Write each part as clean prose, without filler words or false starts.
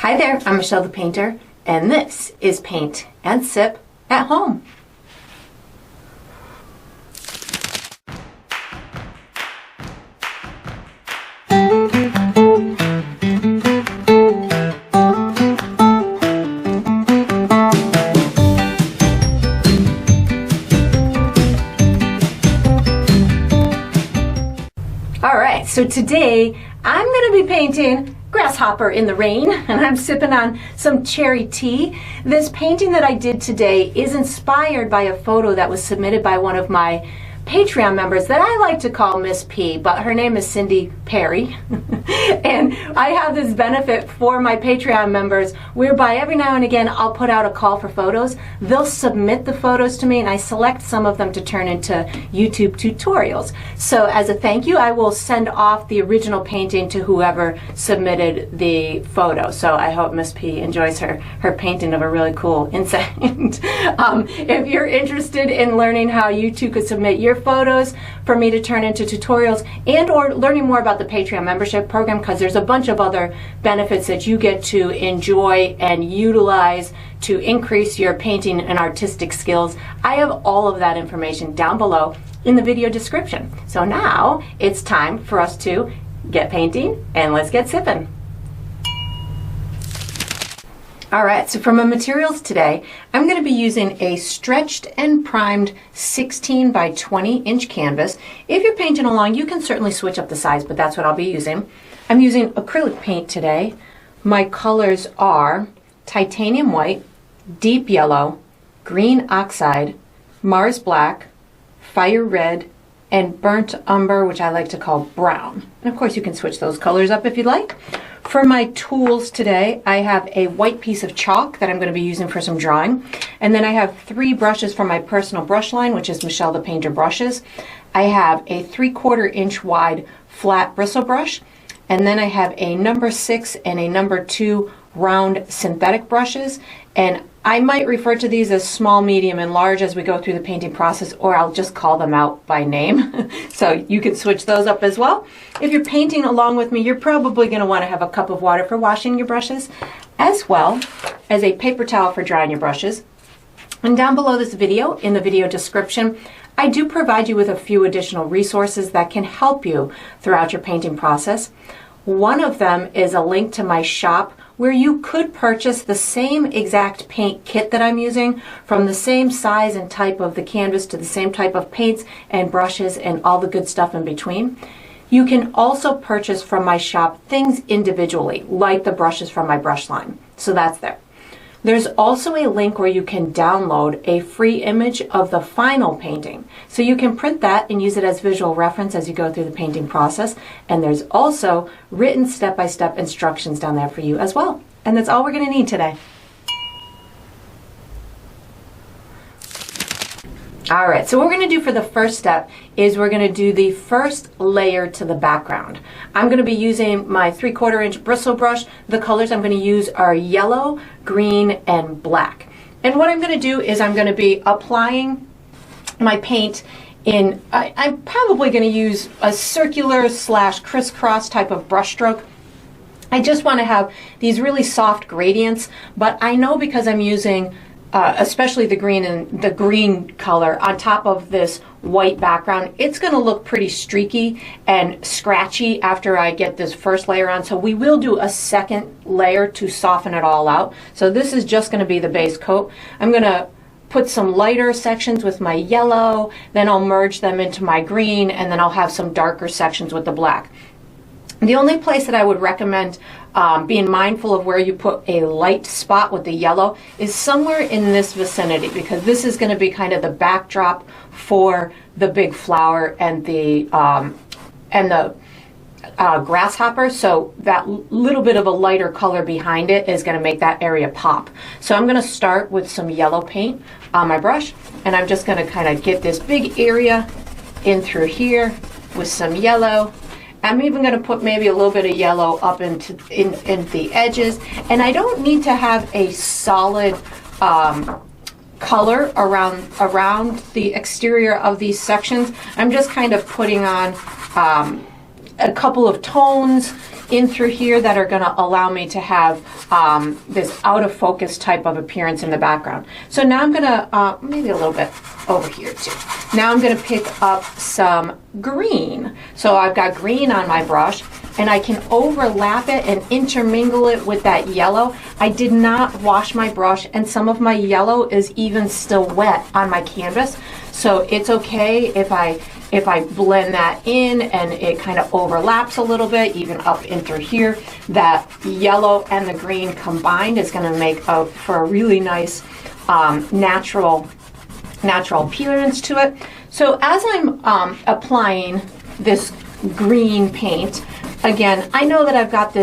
Hi there, I'm Michelle the Painter, and this is Paint and Sip at Home. Alright, so today I'm going to be painting Grasshopper in the rain, and I'm sipping on some cherry tea. This painting that I did today is inspired by a photo that was submitted by one of my Patreon members that I like to call Miss P, but her name is Cindy Perry. And I have this benefit for my Patreon members whereby every now and again I'll put out a call for photos. They'll submit the photos to me and I select some of them to turn into YouTube tutorials. So as a thank you, I will send off the original painting to whoever submitted the photo. So I hope Miss P enjoys her painting of a really cool insect. If you're interested in learning how you too could submit your photos for me to turn into tutorials and or learning more about the Patreon membership program, because there's a bunch of other benefits that you get to enjoy and utilize to increase your painting and artistic skills. I have all of that information down below in the video description. So now it's time for us to get painting and let's get sipping. Alright, so for my materials today, I'm going to be using a stretched and primed 16 by 20 inch canvas. If you're painting along, you can certainly switch up the size, but that's what I'll be using. I'm using acrylic paint today. My colors are titanium white, deep yellow, green oxide, Mars black, fire red, and burnt umber, which I like to call brown. And of course you can switch those colors up if you'd like. For my tools today, I have a white piece of chalk that I'm going to be using for some drawing. And then I have 3 brushes from my personal brush line, which is Michelle the Painter brushes. I have a 3/4 inch wide flat bristle brush. And then I have a number 6 and a number 2 round synthetic brushes. And I might refer to these as small, medium, and large as we go through the painting process, or I'll just call them out by name. So you can switch those up as well. If you're painting along with me, you're probably going to want to have a cup of water for washing your brushes, as well as a paper towel for drying your brushes. And down below this video, in the video description, I do provide you with a few additional resources that can help you throughout your painting process. One of them is a link to my shop where you could purchase the same exact paint kit that I'm using, from the same size and type of the canvas to the same type of paints and brushes and all the good stuff in between. You can also purchase from my shop things individually, like the brushes from my brush line. So that's there. There's also a link where you can download a free image of the final painting. So you can print that and use it as visual reference as you go through the painting process. And there's also written step-by-step instructions down there for you as well. And that's all we're going to need today. Alright, so what we're going to do for the first step is we're going to do the first layer to the background. I'm going to be using my 3/4 inch bristle brush. The colors I'm going to use are yellow, green, and black. And what I'm going to do is I'm going to be applying my paint in, I'm probably going to use a circular / crisscross type of brush stroke. I just want to have these really soft gradients, but I know because I'm using especially the green and the green color on top of this white background, it's going to look pretty streaky and scratchy after I get this first layer on. So we will do a second layer to soften it all out. So this is just going to be the base coat. I'm going to put some lighter sections with my yellow, then I'll merge them into my green, and then I'll have some darker sections with the black. The only place that I would recommend being mindful of where you put a light spot with the yellow is somewhere in this vicinity, because this is going to be kind of the backdrop for the big flower and the grasshopper. So that little bit of a lighter color behind it is going to make that area pop. So I'm going to start with some yellow paint on my brush, and I'm just going to kind of get this big area in through here with some yellow. I'm even going to put maybe a little bit of yellow up into the edges, and I don't need to have a solid color around the exterior of these sections. I'm just kind of putting on a couple of tones in through here that are going to allow me to have this out of focus type of appearance in the background. So now I'm going to, maybe a little bit over here too. Now I'm going to pick up some green. So I've got green on my brush, and I can overlap it and intermingle it with that yellow. I did not wash my brush, and some of my yellow is even still wet on my canvas. So it's okay if I blend that in and it kind of overlaps a little bit, even up in through here. That yellow and the green combined is going to make for a really nice natural appearance to it. So as I'm applying this green paint, again, I know that I've got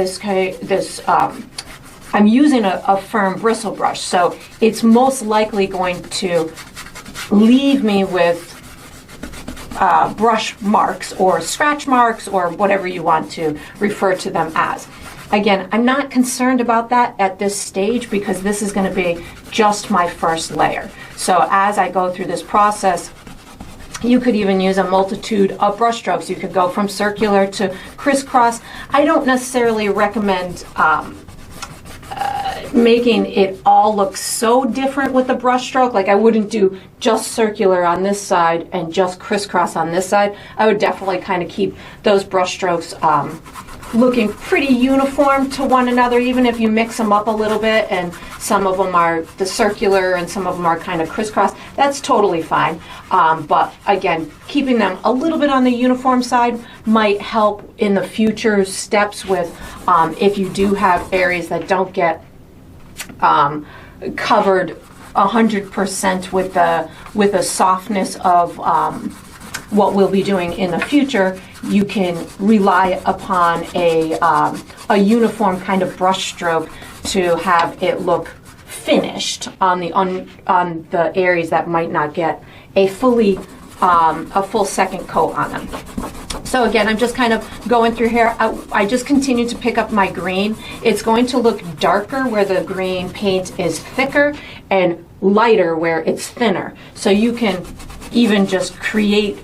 I'm using a firm bristle brush, so it's most likely going to leave me with brush marks or scratch marks or whatever you want to refer to them as. Again, I'm not concerned about that at this stage because this is going to be just my first layer. So as I go through this process, you could even use a multitude of brush strokes. You could go from circular to crisscross. I don't necessarily recommend making it all look so different with the brush stroke. Like I wouldn't do just circular on this side and just crisscross on this side. I would definitely kind of keep those brush strokes looking pretty uniform to one another, even if you mix them up a little bit and some of them are the circular and some of them are kind of crisscross. That's totally fine. But again, keeping them a little bit on the uniform side might help in the future steps with if you do have areas that don't get covered 100% with the softness of what we'll be doing in the future. You can rely upon a uniform kind of brush stroke to have it look finished on the areas that might not get a full second coat on them. So again, I'm just kind of going through here. I just continue to pick up my green. It's going to look darker where the green paint is thicker and lighter where it's thinner. So you can even just create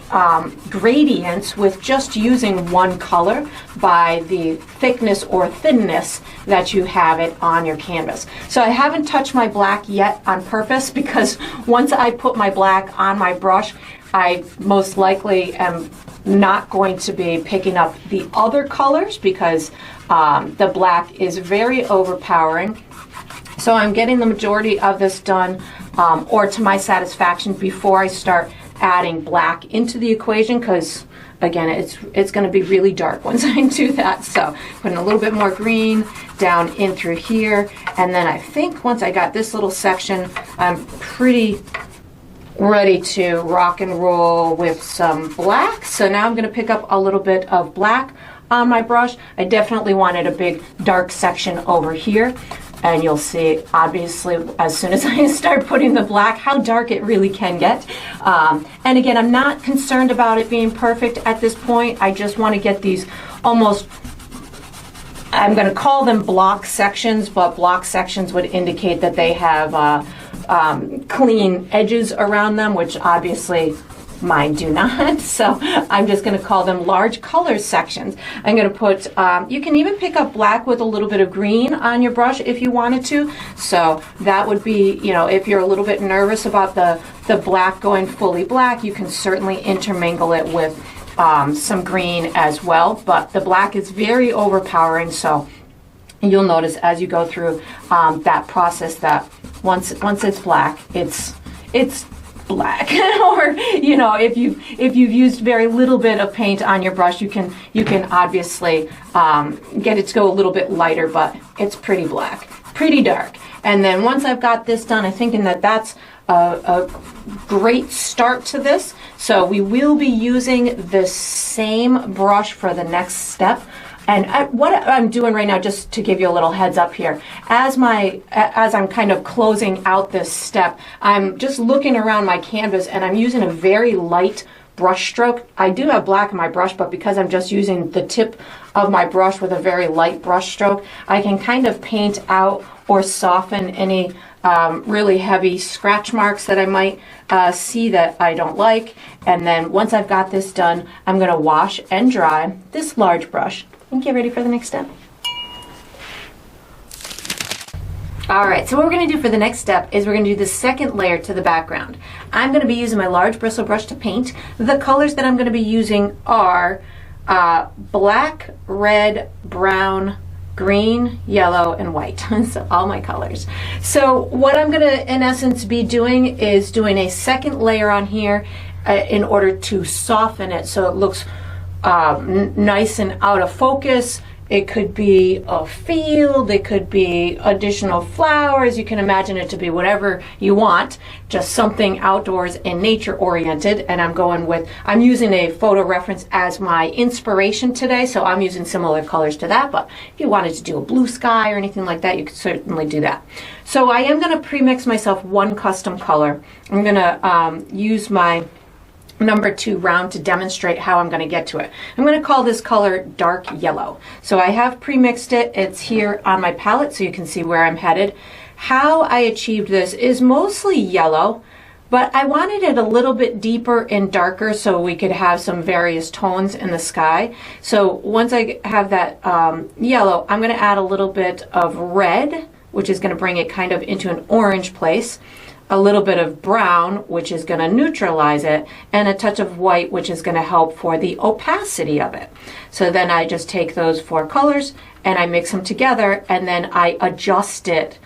gradients with just using one color by the thickness or thinness that you have it on your canvas. So I haven't touched my black yet on purpose because once I put my black on my brush, I most likely am not going to be picking up the other colors because the black is very overpowering. So I'm getting the majority of this done or to my satisfaction before I start adding black into the equation, because again it's going to be really dark once I do that. So putting a little bit more green down in through here, and then I think once I got this little section, I'm pretty ready to rock and roll with some black. So now I'm going to pick up a little bit of black on my brush. I definitely wanted a big dark section over here. And you'll see, obviously, as soon as I start putting the black, how dark it really can get. And again, I'm not concerned about it being perfect at this point. I just want to get these almost, I'm going to call them block sections, but block sections would indicate that they have clean edges around them, which obviously mine do not. So I'm just going to call them large color sections. I'm going to put, you can even pick up black with a little bit of green on your brush if you wanted to. So that would be, you know, if you're a little bit nervous about the black going fully black, you can certainly intermingle it with some green as well. But the black is very overpowering, so you'll notice as you go through that process that once it's black, it's black. Or you know, if you've used very little bit of paint on your brush, you can obviously get it to go a little bit lighter, but it's pretty black, pretty dark. And then once I've got this done, I'm thinking that that's a great start to this. So we will be using the same brush for the next step. And what I'm doing right now, just to give you a little heads up here, as I'm kind of closing out this step, I'm just looking around my canvas and I'm using a very light brush stroke. I do have black in my brush, but because I'm just using the tip of my brush with a very light brush stroke, I can kind of paint out or soften any really heavy scratch marks that I might see that I don't like. And then once I've got this done, I'm going to wash and dry this large brush and get ready for the next step. All right, so what we're going to do for the next step is we're going to do the second layer to the background. I'm going to be using my large bristle brush to paint. The colors that I'm going to be using are black, red, brown, green, yellow, and white. So all my colors. So what I'm going to, in essence, be doing is doing a second layer on here in order to soften it so it looks nice and out of focus. It could be a field, it could be additional flowers. You can imagine it to be whatever you want, just something outdoors and nature oriented. And I'm using a photo reference as my inspiration today, so I'm using similar colors to that. But if you wanted to do a blue sky or anything like that, you could certainly do that. So I am going to pre-mix myself one custom color. I'm going to use my number 2 round to demonstrate how I'm going to get to it. I'm going to call this color dark yellow. So I have pre-mixed it. It's here on my palette so you can see where I'm headed. How I achieved this is mostly yellow, but I wanted it a little bit deeper and darker so we could have some various tones in the sky. So once I have that yellow, I'm going to add a little bit of red, which is going to bring it kind of into an orange place. A little bit of brown, which is going to neutralize it, and a touch of white, which is going to help for the opacity of it. So then I just take those 4 colors and I mix them together, and then I adjust it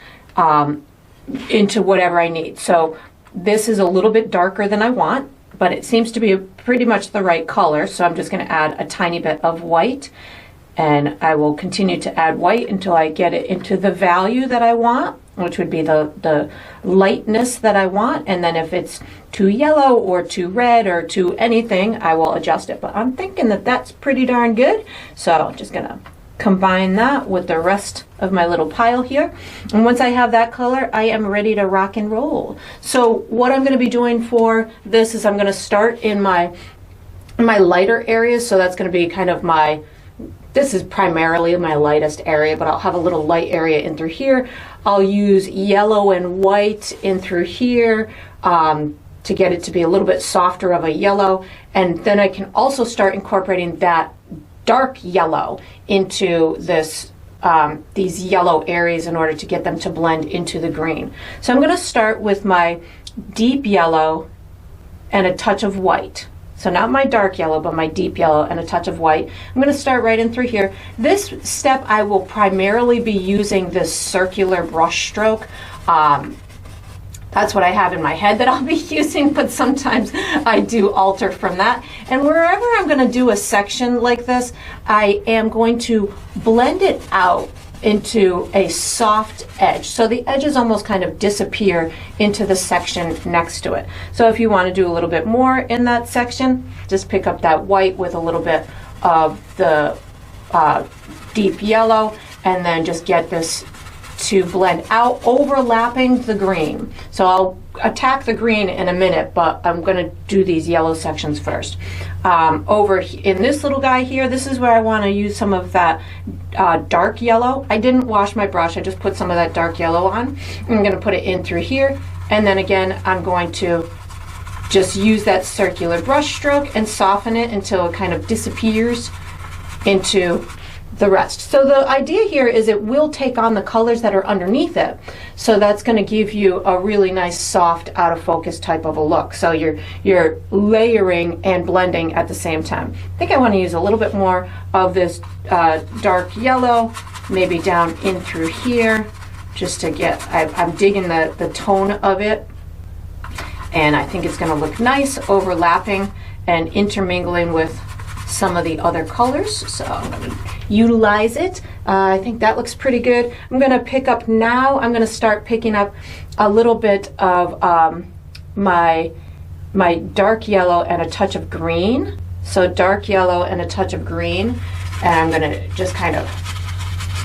into whatever I need. So this is a little bit darker than I want, but it seems to be pretty much the right color. So I'm just going to add a tiny bit of white, and I will continue to add white until I get it into the value that I want, which would be the lightness that I want. And then if it's too yellow or too red or too anything, I will adjust it. But I'm thinking that that's pretty darn good. So I'm just going to combine that with the rest of my little pile here. And once I have that color, I am ready to rock and roll. So what I'm going to be doing for this is I'm going to start in my lighter areas. So that's going to be kind of this is primarily my lightest area, but I'll have a little light area in through here. I'll use yellow and white in through here to get it to be a little bit softer of a yellow. And then I can also start incorporating that dark yellow into these yellow areas in order to get them to blend into the green. So I'm going to start with my deep yellow and a touch of white. So not my dark yellow, but my deep yellow and a touch of white. I'm going to start right in through here. This step I will primarily be using this circular brush stroke. That's what I have in my head that I'll be using, but sometimes I do alter from that. And wherever I'm going to do a section like this, I am going to blend it out into a soft edge. So the edges almost kind of disappear into the section next to it. So if you want to do a little bit more in that section, just pick up that white with a little bit of the deep yellow, and then just get this to blend out, overlapping the green. So I'll attack the green in a minute, but I'm going to do these yellow sections first. Over in this little guy here, this is where I want to use some of that dark yellow. I didn't wash my brush, I just put some of that dark yellow on. I'm going to put it in through here, and then again I'm going to just use that circular brush stroke and soften it until it kind of disappears into the rest. So the idea here is it will take on the colors that are underneath it. So that's going to give you a really nice soft out of focus type of a look. So you're layering and blending at the same time. I think I want to use a little bit more of this dark yellow, maybe down in through here, just to get, I'm digging the tone of it. And I think it's going to look nice overlapping and intermingling with some of the other colors. So I'm going to utilize it. I think that looks pretty good. I'm going to pick up now, I'm going to start picking up a little bit of my dark yellow and a touch of green. So dark yellow and a touch of green, and I'm going to just kind of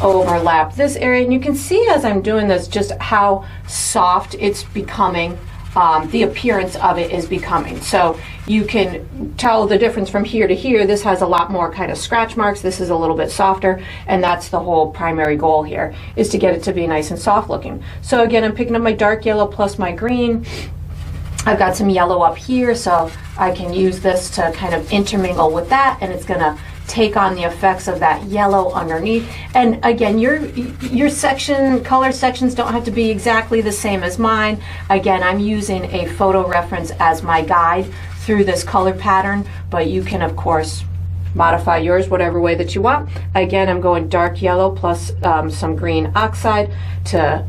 overlap this area. And you can see as I'm doing this just how soft it's becoming the appearance of it is becoming. So you can tell the difference from here to here. This has a lot more kind of scratch marks. This is a little bit softer, and that's the whole primary goal here, is to get it to be nice and soft looking. So again, I'm picking up my dark yellow plus my green. I've got some yellow up here, so I can use this to kind of intermingle with that, and it's gonna take on the effects of that yellow underneath. And again, your section, color sections don't have to be exactly the same as mine. Again, I'm using a photo reference as my guide through this color pattern, but you can of course modify yours whatever way that you want. Again, I'm going dark yellow plus some green oxide to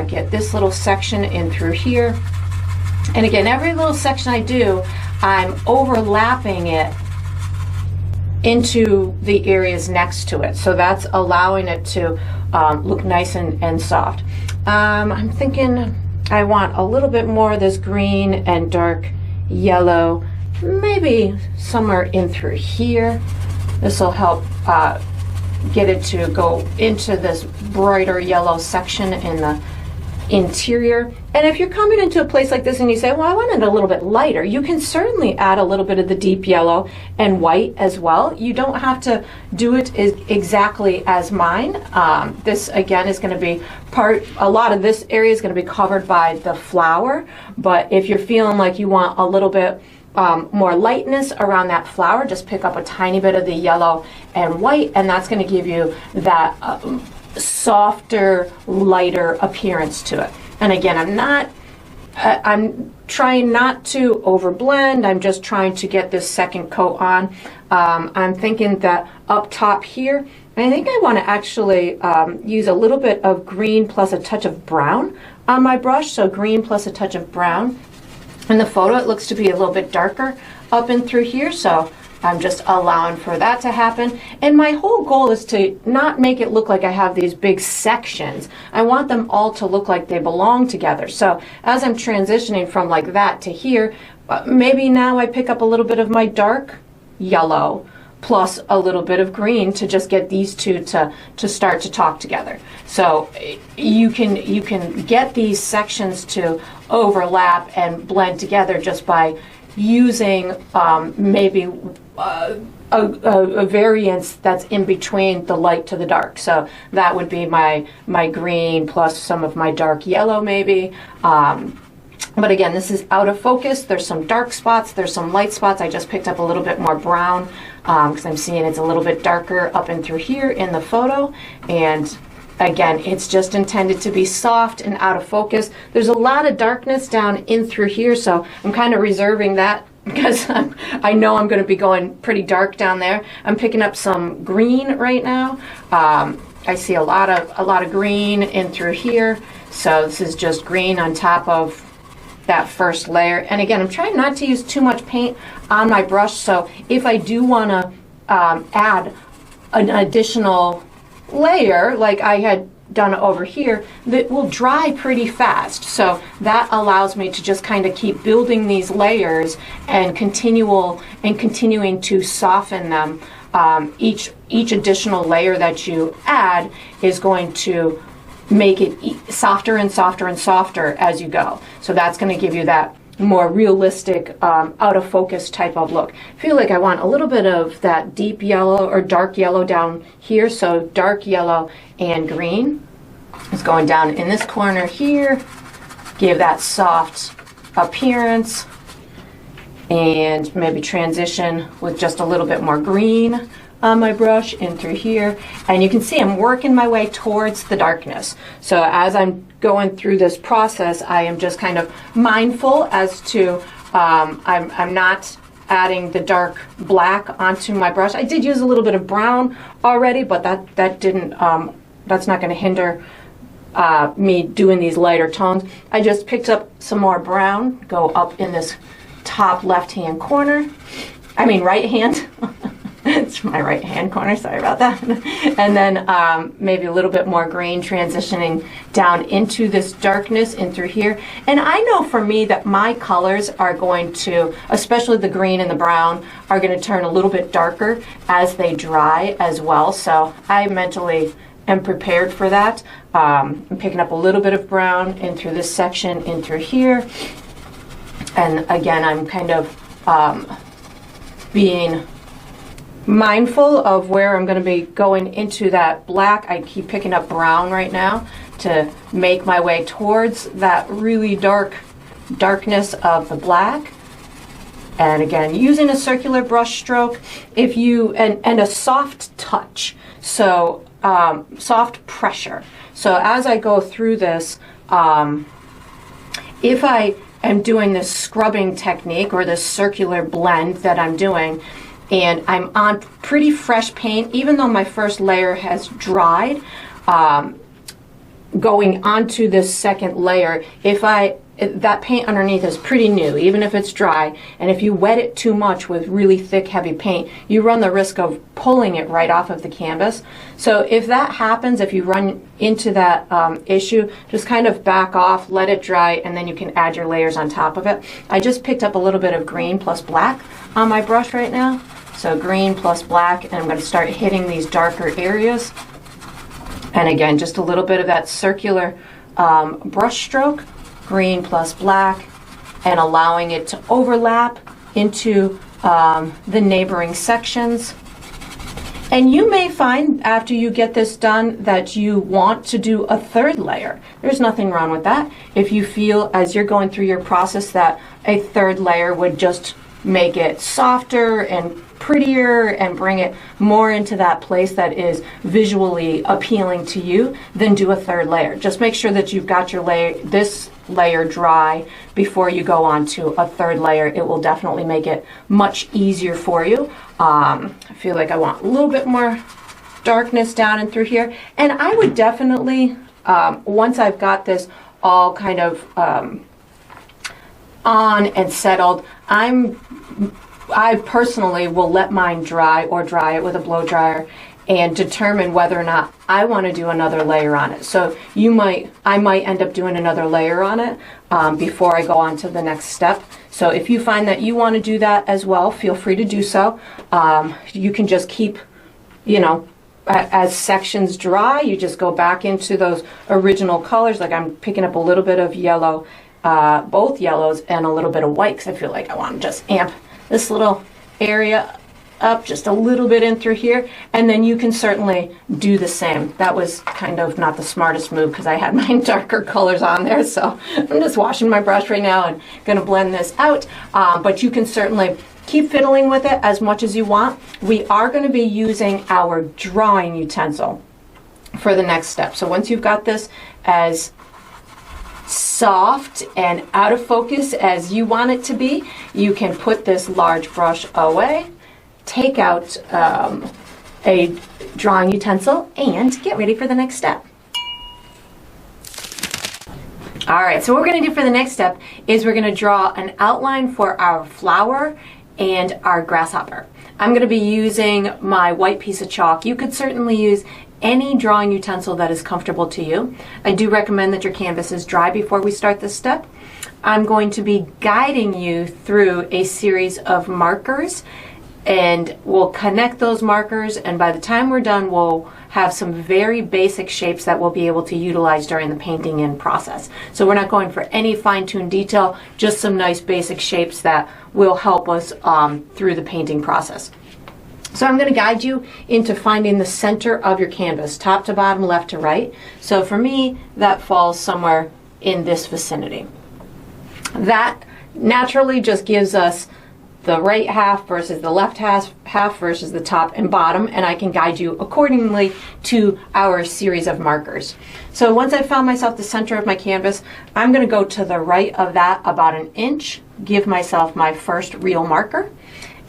get this little section in through here. And again, every little section I do, I'm overlapping it into the areas next to it. So that's allowing it to look nice and soft. I'm thinking I want a little bit more of this green and dark yellow, maybe somewhere in through here. This will help get it to go into this brighter yellow section in the interior. And if you're coming into a place like this and you say, well, I want it a little bit lighter, you can certainly add a little bit of the deep yellow and white as well. You don't have to do it exactly as mine. This again is going to be a lot of this area is going to be covered by the flower, but if you're feeling like you want a little bit more lightness around that flower, just pick up a tiny bit of the yellow and white, and that's going to give you that softer, lighter appearance to it. And again, I'm trying not to overblend. I'm just trying to get this second coat on. I'm thinking that up top here, I think I want to actually use a little bit of green plus a touch of brown on my brush. So green plus a touch of brown. In the photo, it looks to be a little bit darker up and through here. So I'm just allowing for that to happen. And my whole goal is to not make it look like I have these big sections. I want them all to look like they belong together. So as I'm transitioning from like that to here, maybe now I pick up a little bit of my dark yellow plus a little bit of green to just get these two to start to talk together. So you can get these sections to overlap and blend together just by using maybe a variance that's in between the light to the dark. So that would be my green plus some of my dark yellow maybe. But again, this is out of focus. There's some dark spots, there's some light spots. I just picked up a little bit more brown because I'm seeing it's a little bit darker up and through here in the photo. And again, it's just intended to be soft and out of focus. There's a lot of darkness down in through here, so I'm kind of reserving that because I know I'm going to be going pretty dark down there. I'm picking up some green right now. I see a lot of green in through here, so this is just green on top of that first layer. And again, I'm trying not to use too much paint on my brush, so if I do want to add an additional layer like I had done over here, that will dry pretty fast. So that allows me to just kind of keep building these layers and continuing to soften them. Each additional layer that you add is going to make it softer and softer and softer as you go. So that's going to give you that more realistic, out of focus type of look. I feel like I want a little bit of that deep yellow or dark yellow down here. So dark yellow and green is going down in this corner here. Give that soft appearance and maybe transition with just a little bit more green on my brush in through here. And you can see I'm working my way towards the darkness. So as I'm going through this process, I am just kind of mindful as to I'm not adding the dark black onto my brush. I did use a little bit of brown already, but that didn't that's not going to hinder me doing these lighter tones. I just picked up some more brown, go up in this top left hand corner. I mean right hand. It's my right hand corner, sorry about that. And then maybe a little bit more green transitioning down into this darkness in through here. And I know for me that my colors are going to, especially the green and the brown, are going to turn a little bit darker as they dry as well. So I mentally am prepared for that. I'm picking up a little bit of brown in through this section, in through here. And again, I'm kind of being mindful of where I'm going to be going into that black. I keep picking up brown right now to make my way towards that really darkness of the black. And again, using a circular brush stroke, if you and a soft touch, so soft pressure. So as I go through this, if I am doing this scrubbing technique or this circular blend that I'm doing, and I'm on pretty fresh paint, even though my first layer has dried, going onto this second layer, that paint underneath is pretty new, even if it's dry, and if you wet it too much with really thick, heavy paint, you run the risk of pulling it right off of the canvas. So if that happens, if you run into that issue, just kind of back off, let it dry, and then you can add your layers on top of it. I just picked up a little bit of green plus black on my brush right now. So green plus black, and I'm going to start hitting these darker areas. And again, just a little bit of that circular brush stroke, green plus black, and allowing it to overlap into the neighboring sections. And you may find after you get this done that you want to do a third layer. There's nothing wrong with that. If you feel as you're going through your process that a third layer would just make it softer and prettier and bring it more into that place that is visually appealing to you, then do a third layer. Just make sure that you've got your this layer dry before you go on to a third layer. It will definitely make it much easier for you. I feel like I want a little bit more darkness down and through here, and I would definitely once I've got this all kind of on and settled, I personally will let mine dry or dry it with a blow dryer and determine whether or not I want to do another layer on it. So I might end up doing another layer on it before I go on to the next step. So if you find that you want to do that as well, feel free to do so. You can just keep, as sections dry, you just go back into those original colors. Like I'm picking up a little bit of yellow, both yellows, and a little bit of white, because I feel like I want to just amp this little area up just a little bit in through here, and then you can certainly do the same. That was kind of not the smartest move because I had my darker colors on there, so I'm just washing my brush right now and going to blend this out, but you can certainly keep fiddling with it as much as you want. We are going to be using our drawing utensil for the next step. So once you've got this as soft and out of focus as you want it to be, you can put this large brush away, take out a drawing utensil, and get ready for the next step. All right, so what we're going to do for the next step is we're going to draw an outline for our flower and our grasshopper. I'm going to be using my white piece of chalk. You could certainly use any drawing utensil that is comfortable to you. I do recommend that your canvas is dry before we start this step. I'm going to be guiding you through a series of markers, and we'll connect those markers, and by the time we're done we'll have some very basic shapes that we'll be able to utilize during the painting in process. So we're not going for any fine-tuned detail, just some nice basic shapes that will help us through the painting process. So I'm going to guide you into finding the center of your canvas, top to bottom, left to right. So for me, that falls somewhere in this vicinity. That naturally just gives us the right half versus the left half versus the top and bottom, and I can guide you accordingly to our series of markers. So once I've found myself the center of my canvas, I'm going to go to the right of that about an inch, give myself my first real marker,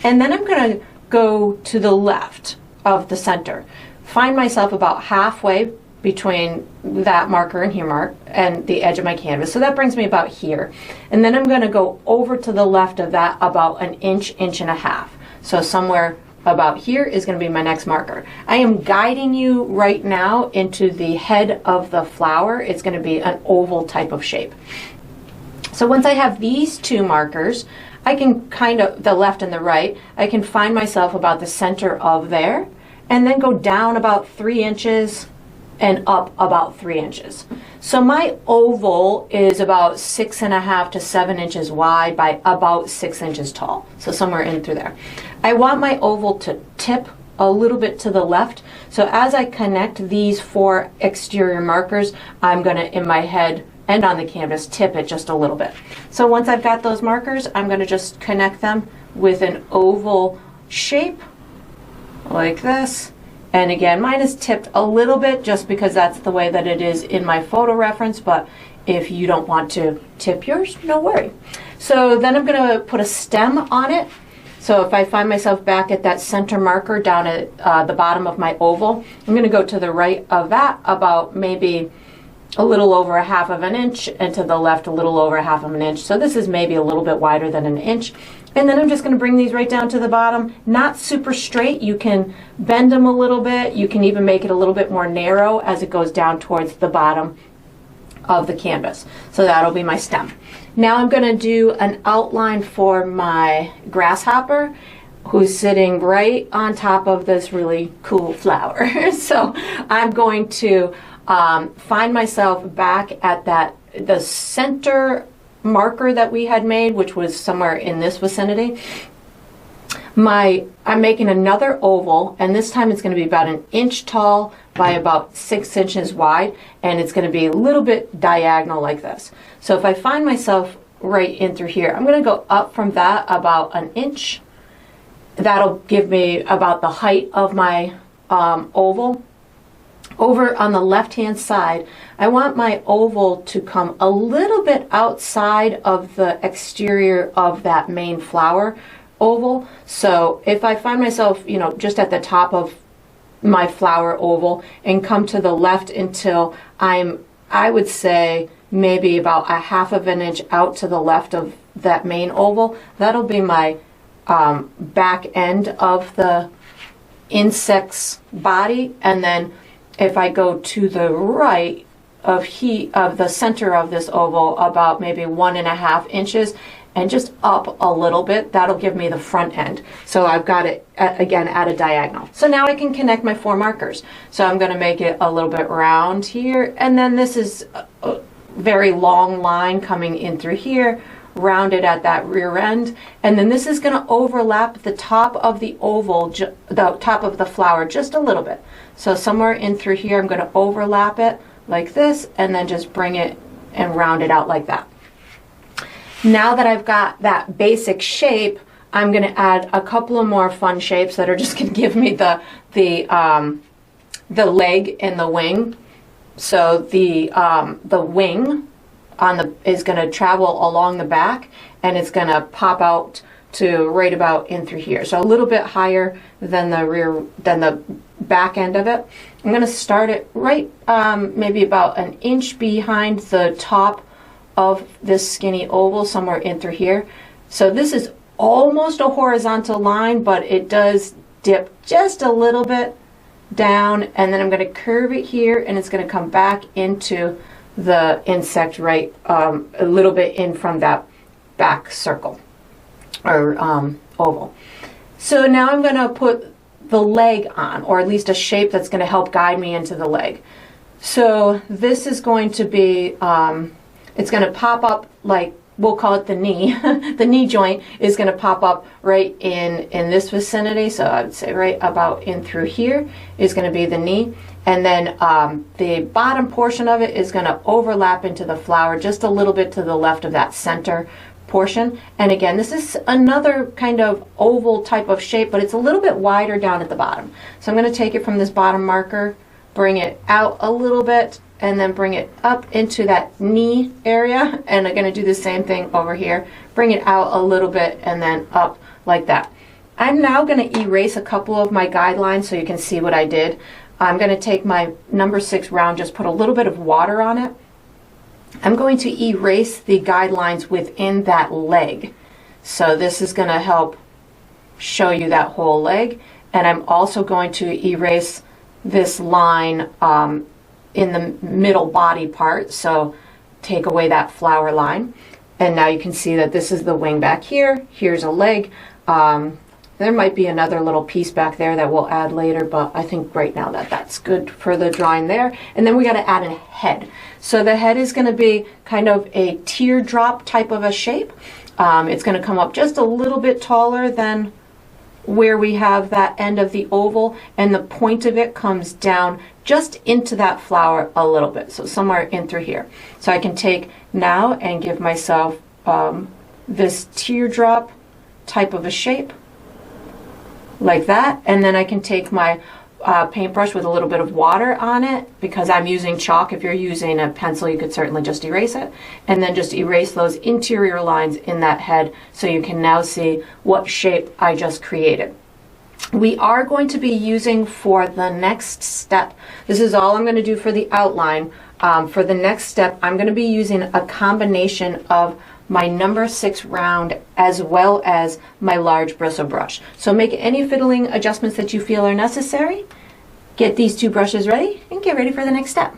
and then I'm going to go to the left of the center. Find myself about halfway between that marker and here and the edge of my canvas. So that brings me about here. And then I'm going to go over to the left of that about an inch, inch and a half. So somewhere about here is going to be my next marker. I am guiding you right now into the head of the flower. It's going to be an oval type of shape. So once I have these two markers, I can kind of, the left and the right, I can find myself about the center of there, and then go down about 3 inches and up about 3 inches. So my oval is about 6.5 to 7 inches wide by about 6 inches tall. So somewhere in through there. I want my oval to tip a little bit to the left. So as I connect these 4 exterior markers, I'm going to, in my head and on the canvas, tip it just a little bit. So once I've got those markers, I'm going to just connect them with an oval shape like this. And again, mine is tipped a little bit just because that's the way that it is in my photo reference, but if you don't want to tip yours, no worry. So then I'm going to put a stem on it. So if I find myself back at that center marker down at the bottom of my oval, I'm going to go to the right of that about maybe a little over 1/2 of an inch, and to the left a little over 1/2 of an inch. So this is maybe a little bit wider than an inch. And then I'm just going to bring these right down to the bottom, not super straight. You can bend them a little bit. You can even make it a little bit more narrow as it goes down towards the bottom of the canvas. So that'll be my stem. Now I'm going to do an outline for my grasshopper, who's sitting right on top of this really cool flower. So I'm going to find myself back at the center marker that we had made, which was somewhere in this vicinity. I'm making another oval, and this time it's going to be about 1 inch tall by about 6 inches wide, and it's going to be a little bit diagonal like this. So if I find myself right in through here, I'm going to go up from that about 1 inch. That'll give me about the height of my oval. Over on the left-hand side, I want my oval to come a little bit outside of the exterior of that main flower oval. So if I find myself, you know, just at the top of my flower oval and come to the left until I would say maybe about 1/2 of an inch out to the left of that main oval, that'll be my back end of the insect's body. And then if I go to the right of the center of this oval about maybe 1.5 inches and just up a little bit, that'll give me the front end. So I've got it again at a diagonal. So now I can connect my 4 markers. So I'm going to make it a little bit round here, and then this is a very long line coming in through here, rounded at that rear end, and then this is going to overlap the top of the oval, the top of the flower just a little bit. So somewhere in through here I'm going to overlap it like this, and then just bring it and round it out like that. Now that I've got that basic shape, I'm going to add a couple of more fun shapes that are just going to give me the leg and the wing. So the wing is going to travel along the back, and it's going to pop out to right about in through here. So a little bit higher than the back end of it. I'm going to start it right maybe about 1 inch behind the top of this skinny oval, somewhere in through here. So this is almost a horizontal line, but it does dip just a little bit down, and then I'm going to curve it here, and it's going to come back into the insect right a little bit in from that back circle or oval. So now I'm going to put the leg on, or at least a shape that's going to help guide me into the leg. So this is going to be it's going to pop up, like, we'll call it the knee. The knee joint is going to pop up right in this vicinity. So I would say right about in through here is going to be the knee. And then the bottom portion of it is going to overlap into the flower just a little bit to the left of that center portion. And again, this is another kind of oval type of shape, but it's a little bit wider down at the bottom. So I'm going to take it from this bottom marker, bring it out a little bit, and then bring it up into that knee area, and I'm going to do the same thing over here. Bring it out a little bit and then up like that. I'm now going to erase a couple of my guidelines so you can see what I did. I'm going to take my number 6 round, just put a little bit of water on it. I'm going to erase the guidelines within that leg. So this is going to help show you that whole leg. And I'm also going to erase this line in the middle body part, so take away that flower line, and now you can see that this is the wing back here. Here's a leg. There might be another little piece back there that we'll add later, but I think right now that that's good for the drawing there. And then we got to add a head. So the head is going to be kind of a teardrop type of a shape. It's going to come up just a little bit taller than where we have that end of the oval, and the point of it comes down just into that flower a little bit, so somewhere in through here. So I can take now and give myself this teardrop type of a shape like that, and then I can take my paintbrush with a little bit of water on it, because I'm using chalk. If you're using a pencil, you could certainly just erase it, and then just erase those interior lines in that head so you can now see what shape I just created. We are going to be using for the next step, this is all I'm going to do for the outline. For the next step, I'm going to be using a combination of my number 6 round as well as my large bristle brush. So make any fiddling adjustments that you feel are necessary. Get these 2 brushes ready and get ready for the next step.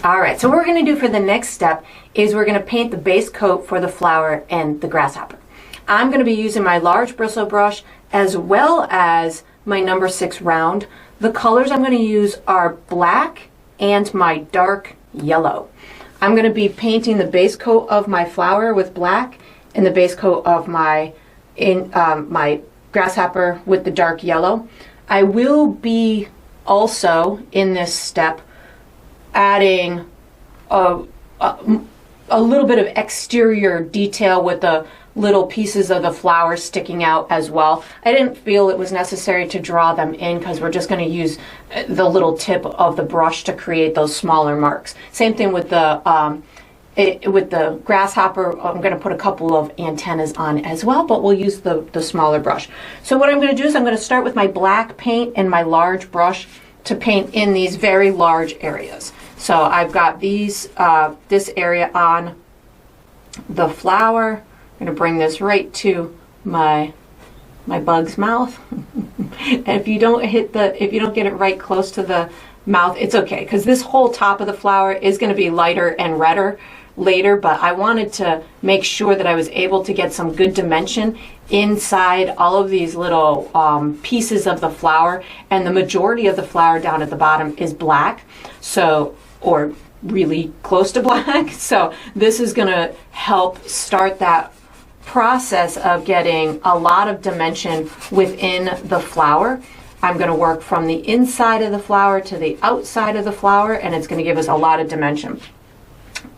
Alright, so what we're going to do for the next step is we're going to paint the base coat for the flower and the grasshopper. I'm going to be using my large bristle brush as well as my number 6 round. The colors I'm going to use are black and my dark yellow. I'm going to be painting the base coat of my flower with black and the base coat of my grasshopper with the dark yellow. I will be also in this step adding a little bit of exterior detail with the little pieces of the flower sticking out as well. I didn't feel it was necessary to draw them in because we're just going to use the little tip of the brush to create those smaller marks. Same thing with the grasshopper. I'm going to put a couple of antennas on as well, but we'll use the smaller brush. So what I'm going to do is I'm going to start with my black paint and my large brush to paint in these very large areas. So I've got these this area on the flower. I'm going to bring this right to my bug's mouth. And if you don't get it right close to the mouth, it's okay, because this whole top of the flower is going to be lighter and redder later, but I wanted to make sure that I was able to get some good dimension inside all of these little pieces of the flower, and the majority of the flower down at the bottom is black, so, or really close to black. So this is going to help start that process of getting a lot of dimension within the flower. I'm going to work from the inside of the flower to the outside of the flower, and it's going to give us a lot of dimension.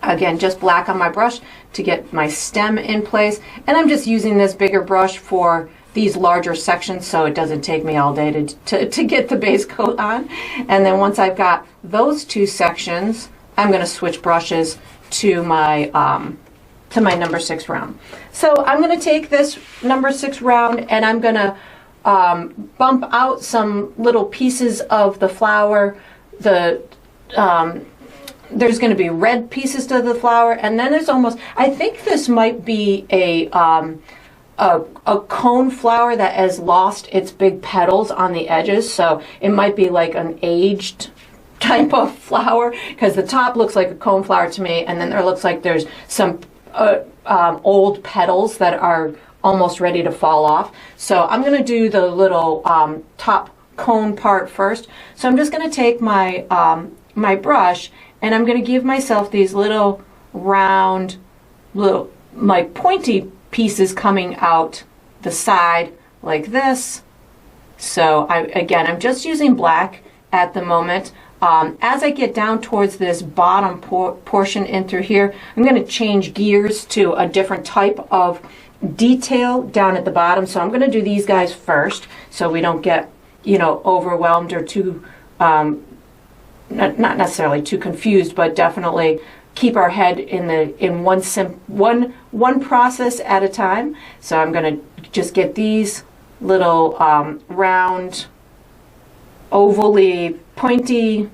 Again, just black on my brush to get my stem in place, and I'm just using this bigger brush for these larger sections so it doesn't take me all day to get the base coat on. And then once I've got those 2 sections, I'm going to switch brushes to my number 6 round. So I'm going to take this number 6 round and I'm going to bump out some little pieces of the flower. There's going to be red pieces to the flower, and then there's almost, I think this might be a cone flower that has lost its big petals on the edges, so it might be like an aged type of flower, because the top looks like a cone flower to me, and then there looks like there's some old petals that are almost ready to fall off. So I'm going to do the little top cone part first. So I'm just going to take my my brush, and I'm going to give myself these little round, little like pointy pieces coming out the side like this. So I'm just using black at the moment. As I get down towards this bottom portion in through here, I'm going to change gears to a different type of detail down at the bottom. So I'm going to do these guys first so we don't get, overwhelmed or too, not necessarily too confused, but definitely keep our head in one process at a time. So I'm going to just get these little round, ovally pointy,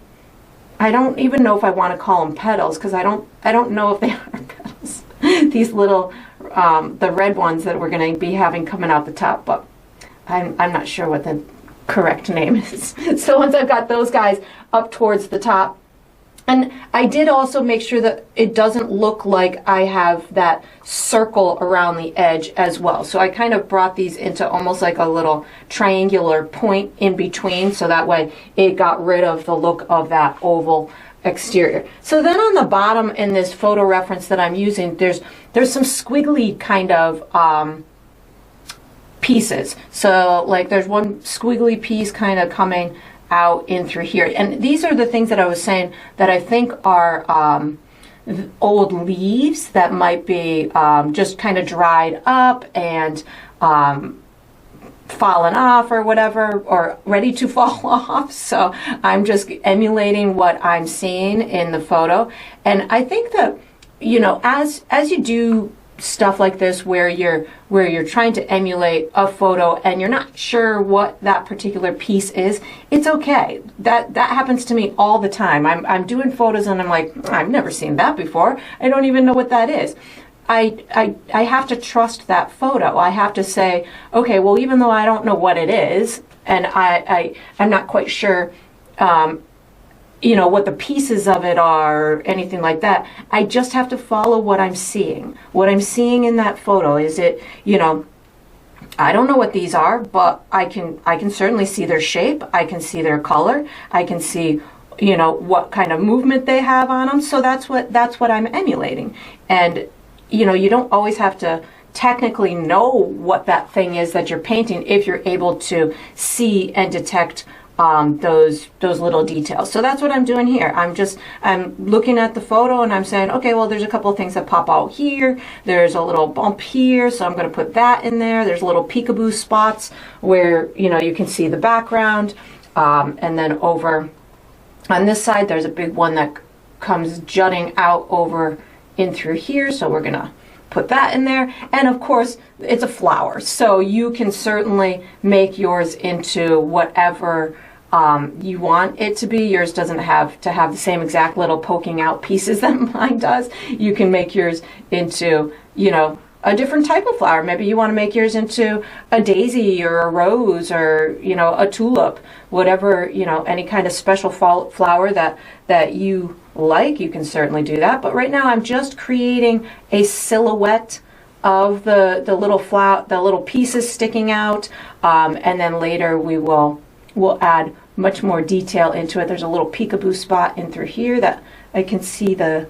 I don't even know if I want to call them petals, because I don't know if they are petals. These little the red ones that we're going to be having coming out the top, but I'm not sure what the correct name is. So once I've got those guys up towards the top, And I did also make sure that it doesn't look like I have that circle around the edge as well. So I kind of brought these into almost like a little triangular point in between, so that way it got rid of the look of that oval exterior. So then on the bottom in this photo reference that I'm using, there's some squiggly kind of pieces. So like there's one squiggly piece kind of coming out in through here, and these are the things that I was saying that I think are old leaves that might be just kind of dried up and fallen off or whatever, or ready to fall off. So I'm just emulating what I'm seeing in the photo. And I think that, you know, as you do stuff like this where you're trying to emulate a photo and you're not sure what that particular piece is, it's okay. That happens to me all the time. I'm doing photos and I'm like, I've never seen that before. I don't even know what that is. I have to trust that photo. I have to say, okay, well, even though I don't know what it is and I'm not quite sure you know, what the pieces of it are or anything like that, I just have to follow what I'm seeing. What I'm seeing in that photo, is it, you know, I don't know what these are, but I can certainly see their shape, I can see their color, I can see, you know, what kind of movement they have on them. So that's what I'm emulating. And you know, you don't always have to technically know what that thing is that you're painting if you're able to see and detect those little details. So that's what I'm doing here. I'm looking at the photo and I'm saying, okay, well, there's a couple of things that pop out here. There's a little bump here, so I'm going to put that in there. There's little peekaboo spots where, you know, you can see the background. And then over on this side, there's a big one that comes jutting out over in through here. So we're going to put that in there. And of course, it's a flower. So you can certainly make yours into whatever you want it to be. Yours doesn't have to have the same exact little poking out pieces that mine does. You can make yours into, you know, a different type of flower. Maybe you want to make yours into a daisy or a rose or, you know, a tulip, whatever, you know, any kind of special flower that you like, you can certainly do that. But right now I'm just creating a silhouette of the little flower, the little pieces sticking out, and then later we'll add much more detail into it. There's a little peekaboo spot in through here that I can see the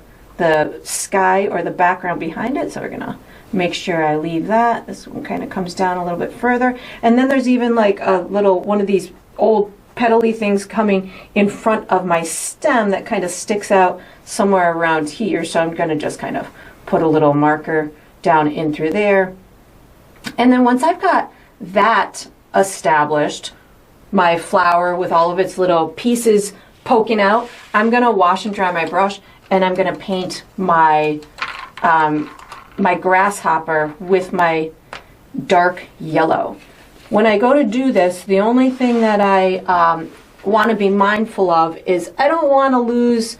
sky or the background behind it, so we're gonna make sure I leave that. This one kind of comes down a little bit further, and then there's even like a little one of these old petally things coming in front of my stem that kind of sticks out somewhere around here, so I'm going to just kind of put a little marker down in through there. And then once I've got that established, my flower with all of its little pieces poking out, I'm going to wash and dry my brush, and I'm going to paint my my grasshopper with my dark yellow. When I go to do this, the only thing that I want to be mindful of is I don't want to lose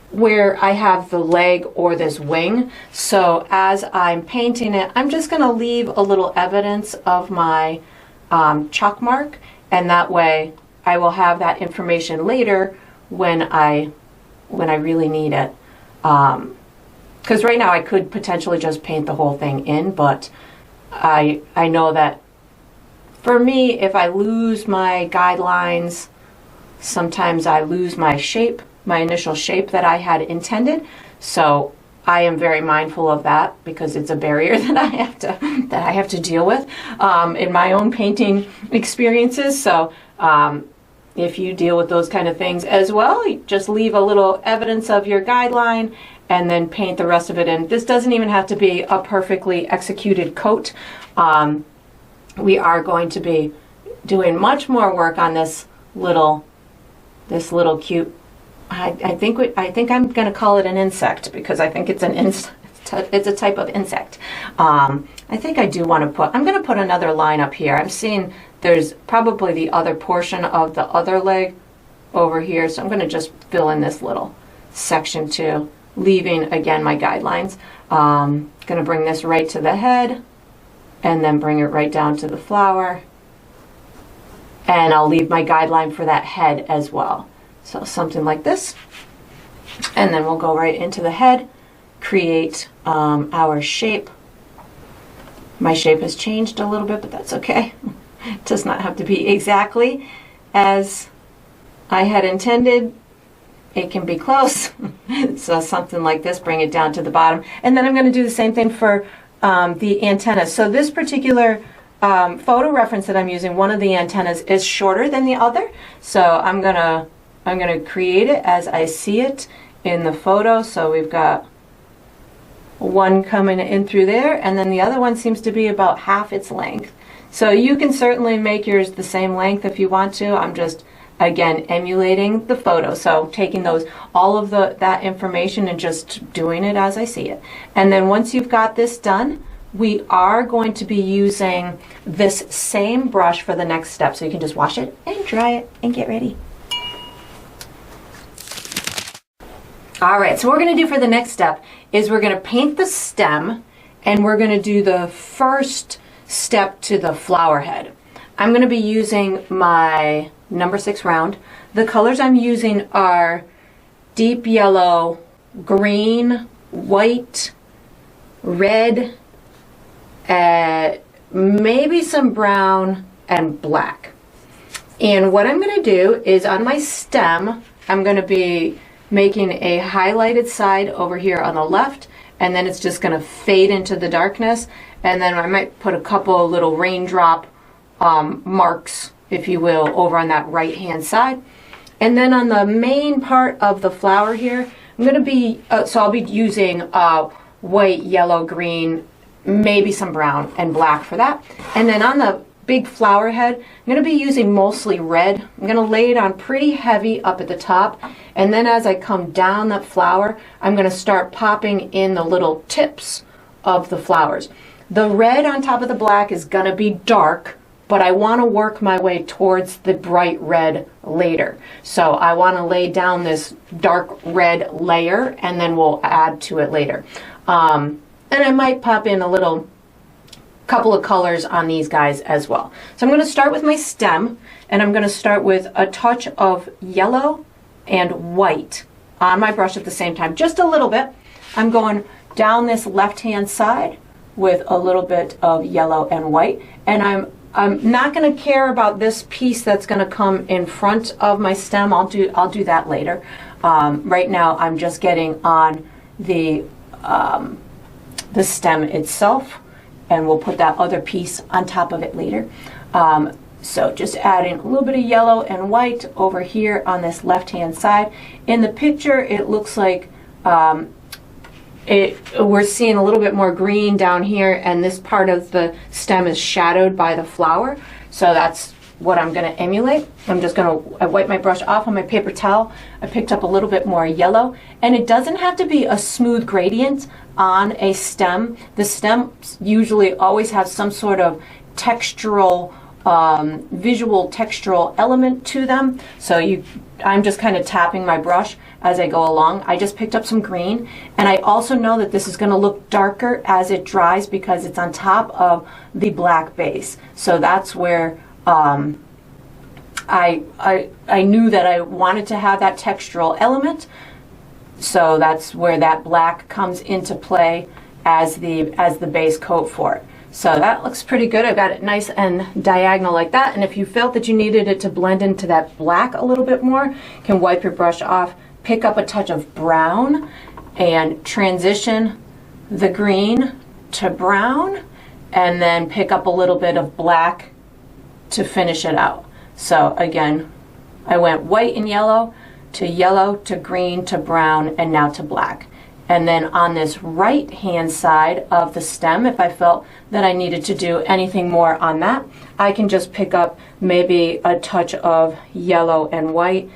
where I have the leg or this wing. So as I'm painting it, I'm just going to leave a little evidence of my chalk mark, and that way I will have that information later when I really need it. Because right now I could potentially just paint the whole thing in, but I know that for me, if I lose my guidelines, sometimes I lose my shape, my initial shape that I had intended. So I am very mindful of that because it's a barrier that I have to deal with in my own painting experiences. So if you deal with those kind of things as well, you just leave a little evidence of your guideline and then paint the rest of it in. This doesn't even have to be a perfectly executed coat. We are going to be doing much more work on this little cute. I think I'm going to call it an insect because I think it's it's a type of insect. I think I do want to put. I'm going to put another line up here. I'm seeing there's probably the other portion of the other leg over here, so I'm going to just fill in this little section too, leaving again my guidelines. Going to bring this right to the head. And then bring it right down to the flower. And I'll leave my guideline for that head as well. So something like this. And then we'll go right into the head, create our shape. My shape has changed a little bit, but that's okay. It does not have to be exactly as I had intended. It can be close. So something like this, bring it down to the bottom. And then I'm going to do the same thing for the antennas. So this particular photo reference that I'm using, one of the antennas is shorter than the other. So I'm gonna create it as I see it in the photo. So we've got one coming in through there, and then the other one seems to be about half its length. So you can certainly make yours the same length if you want to. I'm just, again, emulating the photo. So taking all of that information and just doing it as I see it. And then once you've got this done, we are going to be using this same brush for the next step. So you can just wash it and dry it and get ready. All right, so what we're going to do for the next step is we're going to paint the stem, and we're going to do the first step to the flower head. I'm going to be using my number 6 round. The colors I'm using are deep yellow, green, white, red, maybe some brown, and black. And what I'm going to do is on my stem, I'm going to be making a highlighted side over here on the left, and then it's just going to fade into the darkness, and then I might put a couple little raindrop marks, if you will, over on that right hand side. And then on the main part of the flower here, I'm going to be so I'll be using white, yellow, green, maybe some brown and black for that. And then on the big flower head, I'm going to be using mostly red. I'm going to lay it on pretty heavy up at the top, and then as I come down that flower, I'm going to start popping in the little tips of the flowers. The red on top of the black is going to be dark, but I want to work my way towards the bright red later. So I want to lay down this dark red layer, and then we'll add to it later. And I might pop in a couple of colors on these guys as well. So I'm going to start with my stem, and I'm going to start with a touch of yellow and white on my brush at the same time, just a little bit. I'm going down this left hand side with a little bit of yellow and white, and I'm not going to care about this piece that's going to come in front of my stem. I'll do that later. Right now I'm just getting on the stem itself, and we'll put that other piece on top of it later. So just adding a little bit of yellow and white over here on this left hand side. In the picture it looks like we're seeing a little bit more green down here, and this part of the stem is shadowed by the flower. So that's what I'm going to emulate. I'm just going to wipe my brush off on my paper towel. I picked up a little bit more yellow, and it doesn't have to be a smooth gradient on a stem. The stems usually always have some sort of textural, visual textural element to them. So I'm just kind of tapping my brush as I go along. I just picked up some green, and I also know that this is going to look darker as it dries because it's on top of the black base. So that's where I knew that I wanted to have that textural element. So that's where that black comes into play as the base coat for it. So that looks pretty good. I've got it nice and diagonal like that. And if you felt that you needed it to blend into that black a little bit more, you can wipe your brush off, pick up a touch of brown, and transition the green to brown, and then pick up a little bit of black to finish it out. So again, I went white and yellow to green to brown, and now to black. And then on this right hand side of the stem, if I felt that I needed to do anything more on that, I can just pick up maybe a touch of yellow and white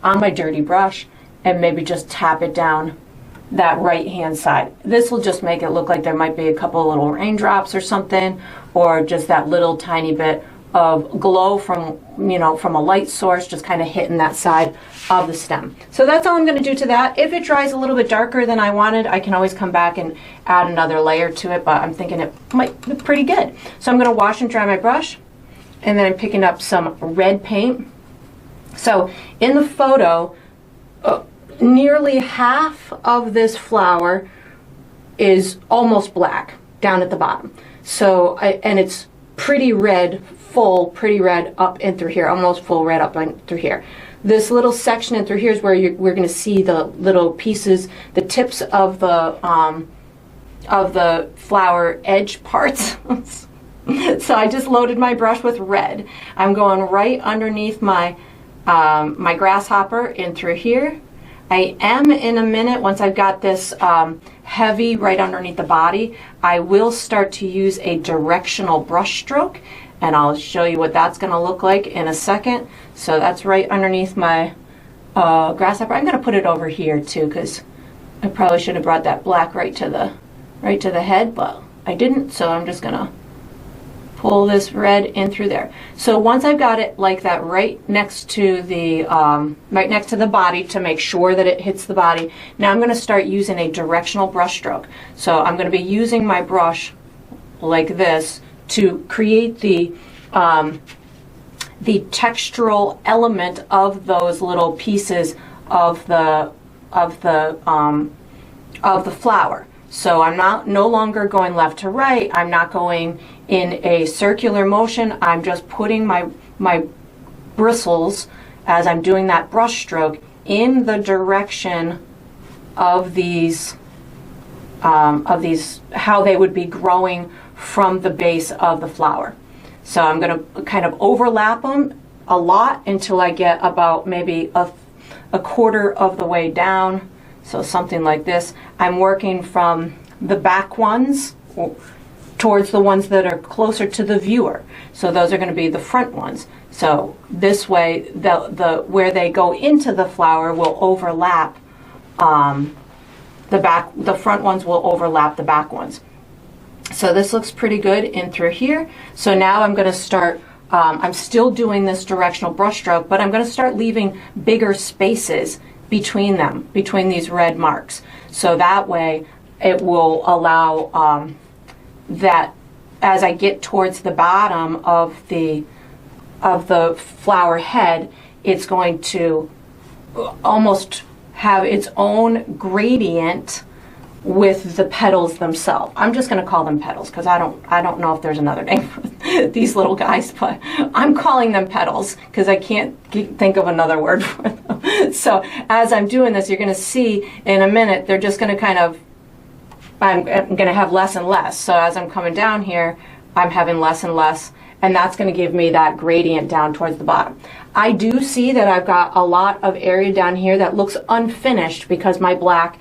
on my dirty brush and maybe just tap it down that right hand side. This will just make it look like there might be a couple of little raindrops or something, or just that little tiny bit of glow from a light source just kind of hitting that side of the stem. So that's all I'm going to do to that. If it dries a little bit darker than I wanted, I can always come back and add another layer to it, but I'm thinking it might look pretty good. So I'm going to wash and dry my brush, and then I'm picking up some red paint. So in the photo, nearly half of this flower is almost black down at the bottom. So, and it's pretty red, pretty red up and through here, almost full red up and through here. This little section in through here is where we're going to see the little pieces, the tips of the flower edge parts. So I just loaded my brush with red. I'm going right underneath my my grasshopper in through here. I am in a minute, once I've got this heavy right underneath the body, I will start to use a directional brush stroke, and I'll show you what that's going to look like in a second. So that's right underneath my grasshopper. I'm going to put it over here too, because I probably should have brought that black right to the head, but I didn't, so I'm just going to pull this red in through there. So once I've got it like that right next to the body to make sure that it hits the body, now I'm going to start using a directional brush stroke. So I'm going to be using my brush like this to create the textural element of those little pieces of the flower. So I'm no longer going left to right. I'm not going in a circular motion. I'm just putting my bristles, as I'm doing that brush stroke, in the direction of these how they would be growing from the base of the flower. So I'm going to kind of overlap them a lot until I get about maybe a quarter of the way down. So something like this. I'm working from the back ones towards the ones that are closer to the viewer. So those are going to be the front ones. So this way, where they go into the flower will overlap the front ones will overlap the back ones. So this looks pretty good in through here. So now I'm going to start, I'm still doing this directional brush stroke, but I'm going to start leaving bigger spaces between them, between these red marks. So that way it will allow that as I get towards the bottom of the flower head, it's going to almost have its own gradient with the petals themselves. I'm just going to call them petals because I don't know if there's another name for these little guys, but I'm calling them petals because I can't think of another word for them. So as I'm doing this, you're going to see in a minute, they're just going to kind of, I'm going to have less and less. So as I'm coming down here, I'm having less and less, and that's going to give me that gradient down towards the bottom. I do see that I've got a lot of area down here that looks unfinished because my black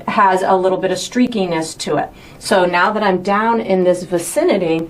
has a little bit of streakiness to it. So now that I'm down in this vicinity,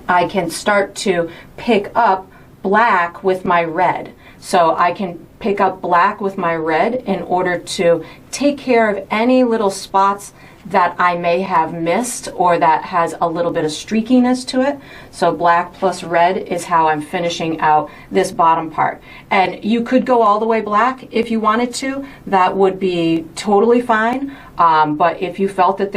I can start to pick up black with my red. So I can pick up black with my red in order to take care of any little spots that I may have missed or that has a little bit of streakiness to it. So black plus red is how I'm finishing out this bottom part. And you could go all the way black if you wanted to. That would be totally fine. But if you felt that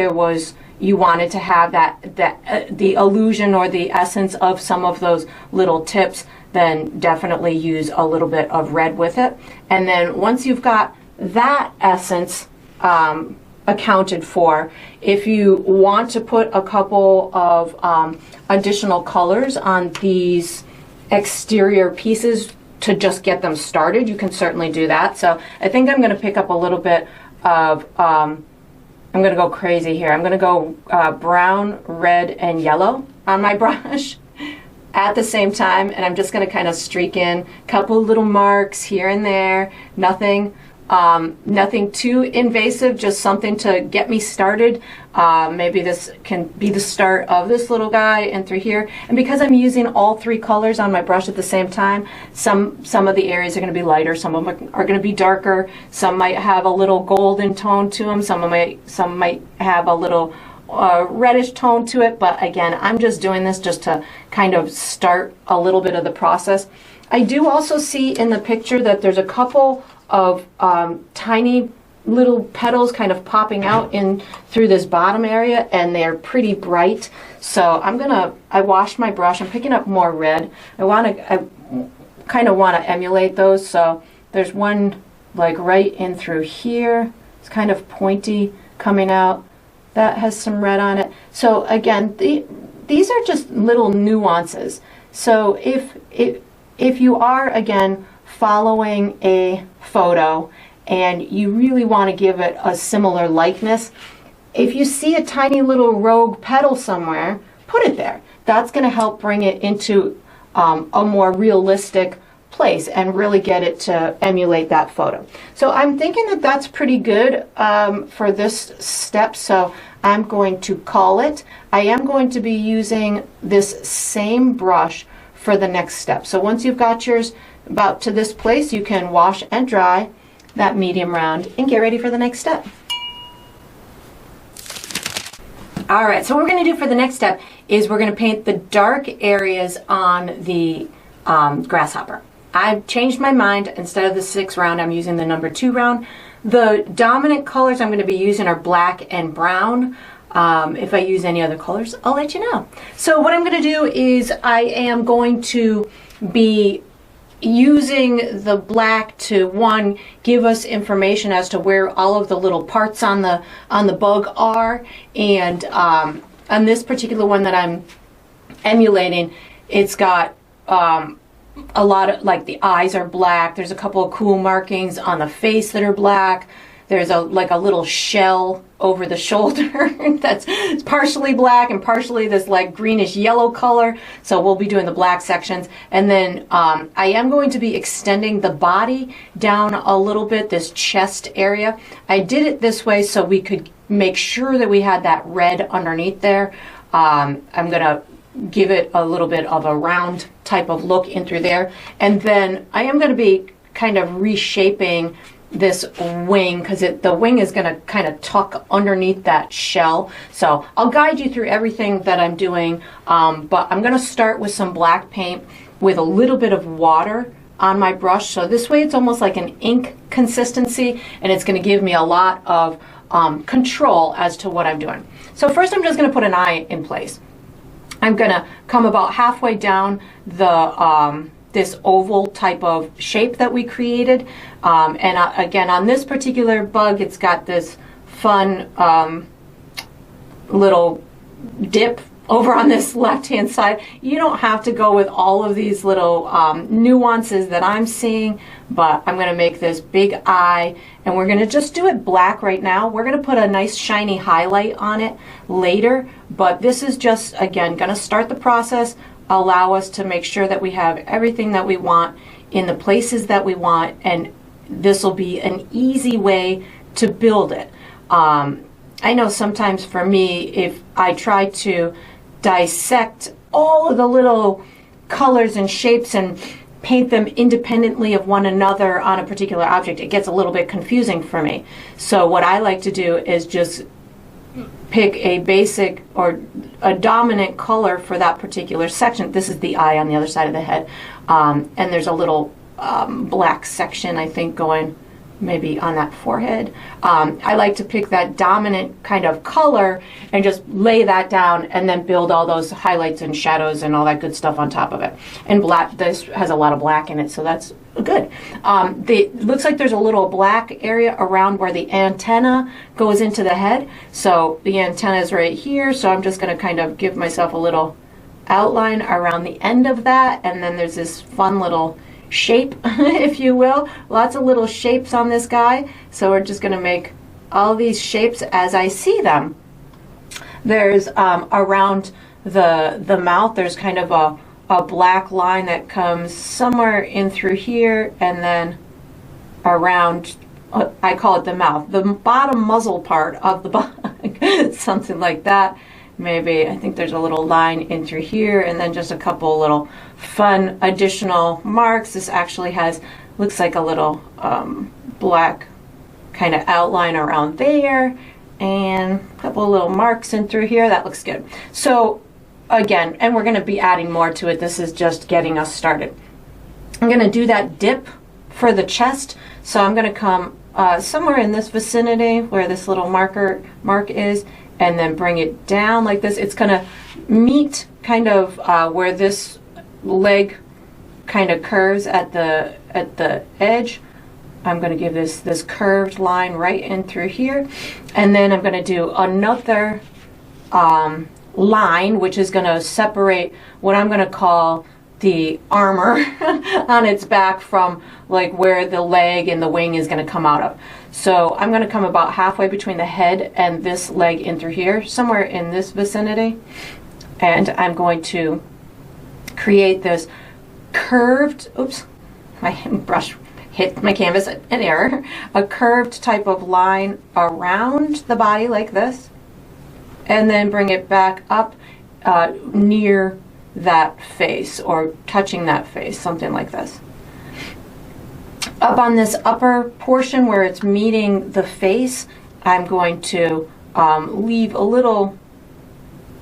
you wanted to have the illusion or the essence of some of those little tips, then definitely use a little bit of red with it. And then once you've got that essence accounted for, if you want to put a couple of additional colors on these exterior pieces to just get them started, you can certainly do that. So I think I'm going to pick up a little bit of, I'm going to go crazy here. I'm going to go brown, red, and yellow on my brush at the same time, and I'm just going to kind of streak in a couple little marks here and there. Nothing too invasive, just something to get me started. Maybe this can be the start of this little guy and through here. And because I'm using all three colors on my brush at the same time, some of the areas are going to be lighter, some of them are going to be darker, some might have a little golden tone to them, some might have a little reddish tone to it. But again, I'm just doing this just to kind of start a little bit of the process. I do also see in the picture that there's a couple of tiny little petals kind of popping out in through this bottom area, and they're pretty bright. So I washed my brush. I'm picking up more red. I kind of want to emulate those. So There's one like right in through here. It's kind of pointy coming out. That has some red on it. So again, these are just little nuances. So if you are, again, following a photo and you really want to give it a similar likeness, if you see a tiny little rogue petal somewhere, put it there. That's going to help bring it into a more realistic place and really get it to emulate that photo. So I'm thinking that that's pretty good for this step, so I'm going to call it. I am going to be using this same brush for the next step. So once you've got yours about to this place, you can wash and dry that medium round and get ready for the next step. All right, so what we're going to do for the next step is we're going to paint the dark areas on the grasshopper. I've changed my mind. Instead of the 6 round, I'm using the number 2 round. The dominant colors I'm going to be using are black and brown. If I use any other colors, I'll let you know. So what I'm going to do is I am going to be using the black to, one, give us information as to where all of the little parts on the bug are, and on this particular one that I'm emulating, it's got a lot of, like, the eyes are black. There's a couple of cool markings on the face that are black. There's a little shell over the shoulder that's partially black and partially this like greenish yellow color. So we'll be doing the black sections. And then I am going to be extending the body down a little bit, this chest area. I did it this way so we could make sure that we had that red underneath there. I'm gonna give it a little bit of a round type of look in through there. And then I am gonna be kind of reshaping this wing, because the wing is going to kind of tuck underneath that shell. So I'll guide you through everything that I'm doing, but I'm going to start with some black paint with a little bit of water on my brush. So this way it's almost like an ink consistency, and it's going to give me a lot of control as to what I'm doing. So first I'm just going to put an eye in place. I'm going to come about halfway down the this oval type of shape that we created, and again, on this particular bug, it's got this fun little dip over on this left hand side. You don't have to go with all of these little nuances that I'm seeing, but I'm going to make this big eye, and we're going to just do it black right now. We're going to put a nice shiny highlight on it later, but this is just, again, going to start the process, allow us to make sure that we have everything that we want in the places that we want, and this will be an easy way to build it. I know sometimes for me, if I try to dissect all of the little colors and shapes and paint them independently of one another on a particular object, it gets a little bit confusing for me. So what I like to do is just pick a basic or a dominant color for that particular section. This is the eye on the other side of the head, and there's a little black section, I think, going maybe on that forehead. I like to pick that dominant kind of color and just lay that down, and then build all those highlights and shadows and all that good stuff on top of it. And black, this has a lot of black in it, so that's good. It looks like there's a little black area around where the antenna goes into the head. So the antenna is right here, so I'm just going to kind of give myself a little outline around the end of that, and then there's this fun little shape, if you will. Lots of little shapes on this guy, so we're just going to make all these shapes as I see them. There's around the mouth, there's kind of a black line that comes somewhere in through here, and then around, I call it the mouth, the bottom muzzle part of the bug, something like that. Maybe, I think there's a little line in through here, and then just a couple little fun additional marks. This actually has, looks like a little black kind of outline around there, and a couple little marks in through here. That looks good. So again, and we're going to be adding more to it. This is just getting us started. I'm going to do that dip for the chest. So I'm going to come somewhere in this vicinity where this little mark is, and then bring it down like this. It's going to meet kind of where this leg kind of curves at the edge I'm going to give this curved line right in through here, and then I'm going to do another line, which is going to separate what I'm going to call the armor on its back from like where the leg and the wing is going to come out of. So I'm going to come about halfway between the head and this leg in through here, somewhere in this vicinity, and I'm going to create this curved, oops, my brush hit my canvas, an error, a curved type of line around the body like this, and then bring it back up near that face or touching that face, something like this. Up on this upper portion where it's meeting the face, I'm going to leave a little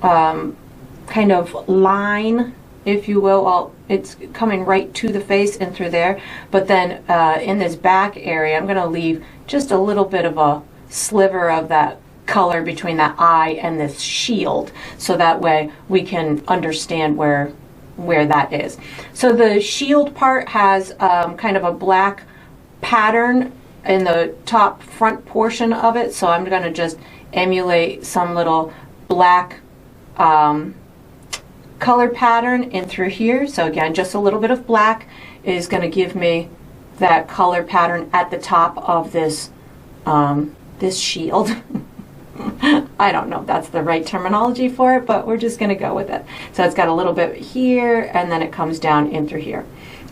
kind of line, if you will. It's coming right to the face and through there, but then in this back area I'm going to leave just a little bit of a sliver of that color between that eye and this shield, so that way we can understand where that is. So the shield part has kind of a black pattern in the top front portion of it, so I'm going to just emulate some little black color pattern in through here. So again, just a little bit of black is going to give me that color pattern at the top of this this shield. I don't know if that's the right terminology for it, but we're just going to go with it. So it's got a little bit here, and then it comes down in through here.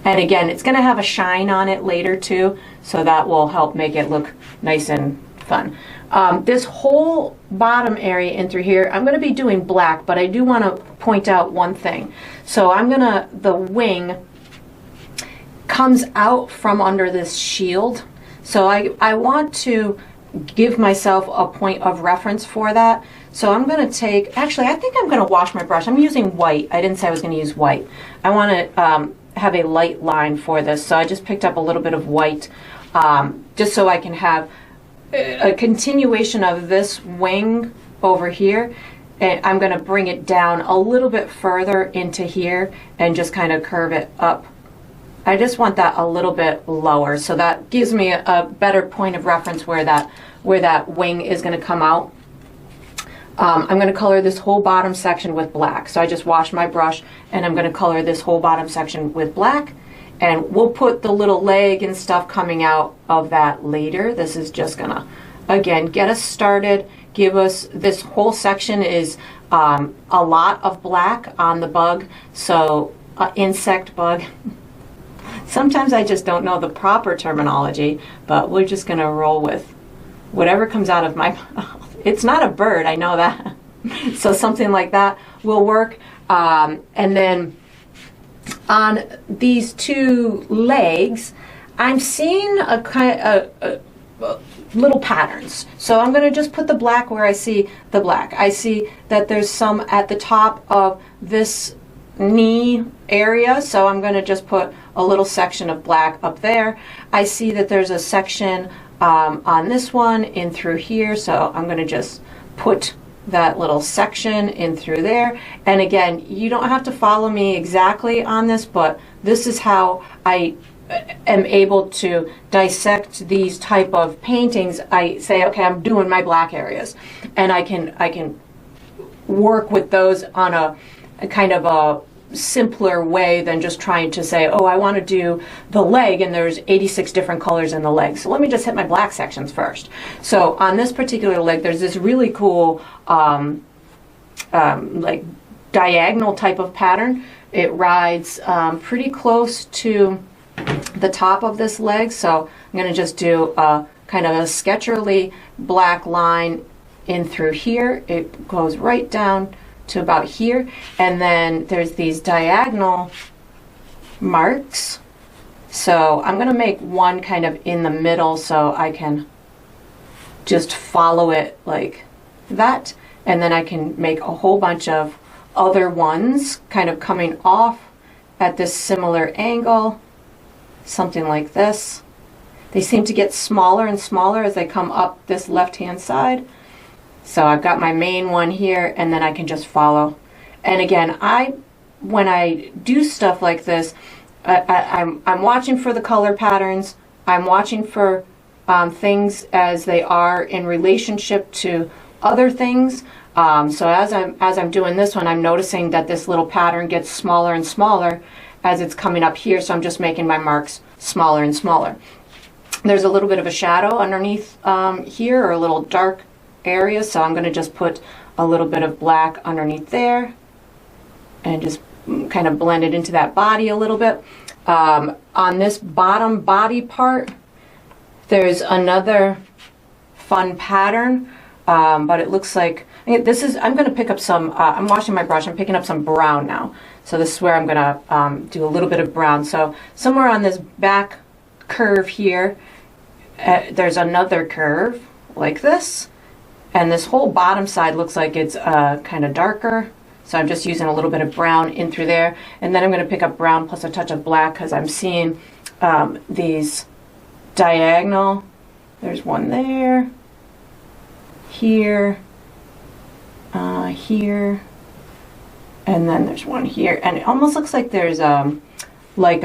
And again, it's going to have a shine on it later too, so that will help make it look nice and fun. This whole bottom area in through here, I'm going to be doing black, but I do want to point out one thing. So the wing comes out from under this shield. So I want to give myself a point of reference for that. So I'm going to take, actually I think I'm going to wash my brush. I'm using white. I didn't say I was going to use white. I want to have a light line for this. So I just picked up a little bit of white just so I can have a continuation of this wing over here, and I'm going to bring it down a little bit further into here and just kind of curve it up. I just want that a little bit lower, so that gives me a better point of reference where that wing is going to come out. I'm going to color this whole bottom section with black. So I just washed my brush and I'm going to color this whole bottom section with black. And we'll put the little leg and stuff coming out of that later. This is just gonna, again, get us started, give us, this whole section is a lot of black on the bug. So insect bug. Sometimes I just don't know the proper terminology, but we're just gonna roll with whatever comes out of my mouth. It's not a bird, I know that. So something like that will work. And then on these two legs, I'm seeing a kind of little patterns. So I'm going to just put the black where I see the black. I see that there's some at the top of this knee area, so I'm going to just put a little section of black up there. I see that there's a section on this one in through here, so I'm going to just put that little section in through there. And again, you don't have to follow me exactly on this, but this is how I am able to dissect these type of paintings. I say, okay, I'm doing my black areas, and I can work with those on a kind of a simpler way than just trying to say, oh, I want to do the leg and there's 86 different colors in the leg, so let me just hit my black sections first. So on this particular leg, there's this really cool like diagonal type of pattern. It rides pretty close to the top of this leg, so I'm going to just do a kind of a sketcherly black line in through here. It goes right down to about here, and then there's these diagonal marks. So I'm going to make one kind of in the middle so I can just follow it like that, and then I can make a whole bunch of other ones kind of coming off at this similar angle, something like this. They seem to get smaller and smaller as they come up this left-hand side. So I've got my main one here, and then I can just follow. And again, when I do stuff like this, I'm watching for the color patterns. I'm watching for things as they are in relationship to other things. So as I'm doing this one, I'm noticing that this little pattern gets smaller and smaller as it's coming up here, so I'm just making my marks smaller and smaller. There's a little bit of a shadow underneath here, or a little dark area, so I'm going to just put a little bit of black underneath there and just kind of blend it into that body a little bit. On this bottom body part, there's another fun pattern, but it looks like this is, I'm going to pick up some, I'm washing my brush, I'm picking up some brown now. So this is where I'm going to do a little bit of brown. So somewhere on this back curve here, there's another curve like this. And this whole bottom side looks like it's kind of darker. So I'm just using a little bit of brown in through there. And then I'm going to pick up brown plus a touch of black because I'm seeing these diagonal. There's one there, here, here, and then there's one here. And it almost looks like there's like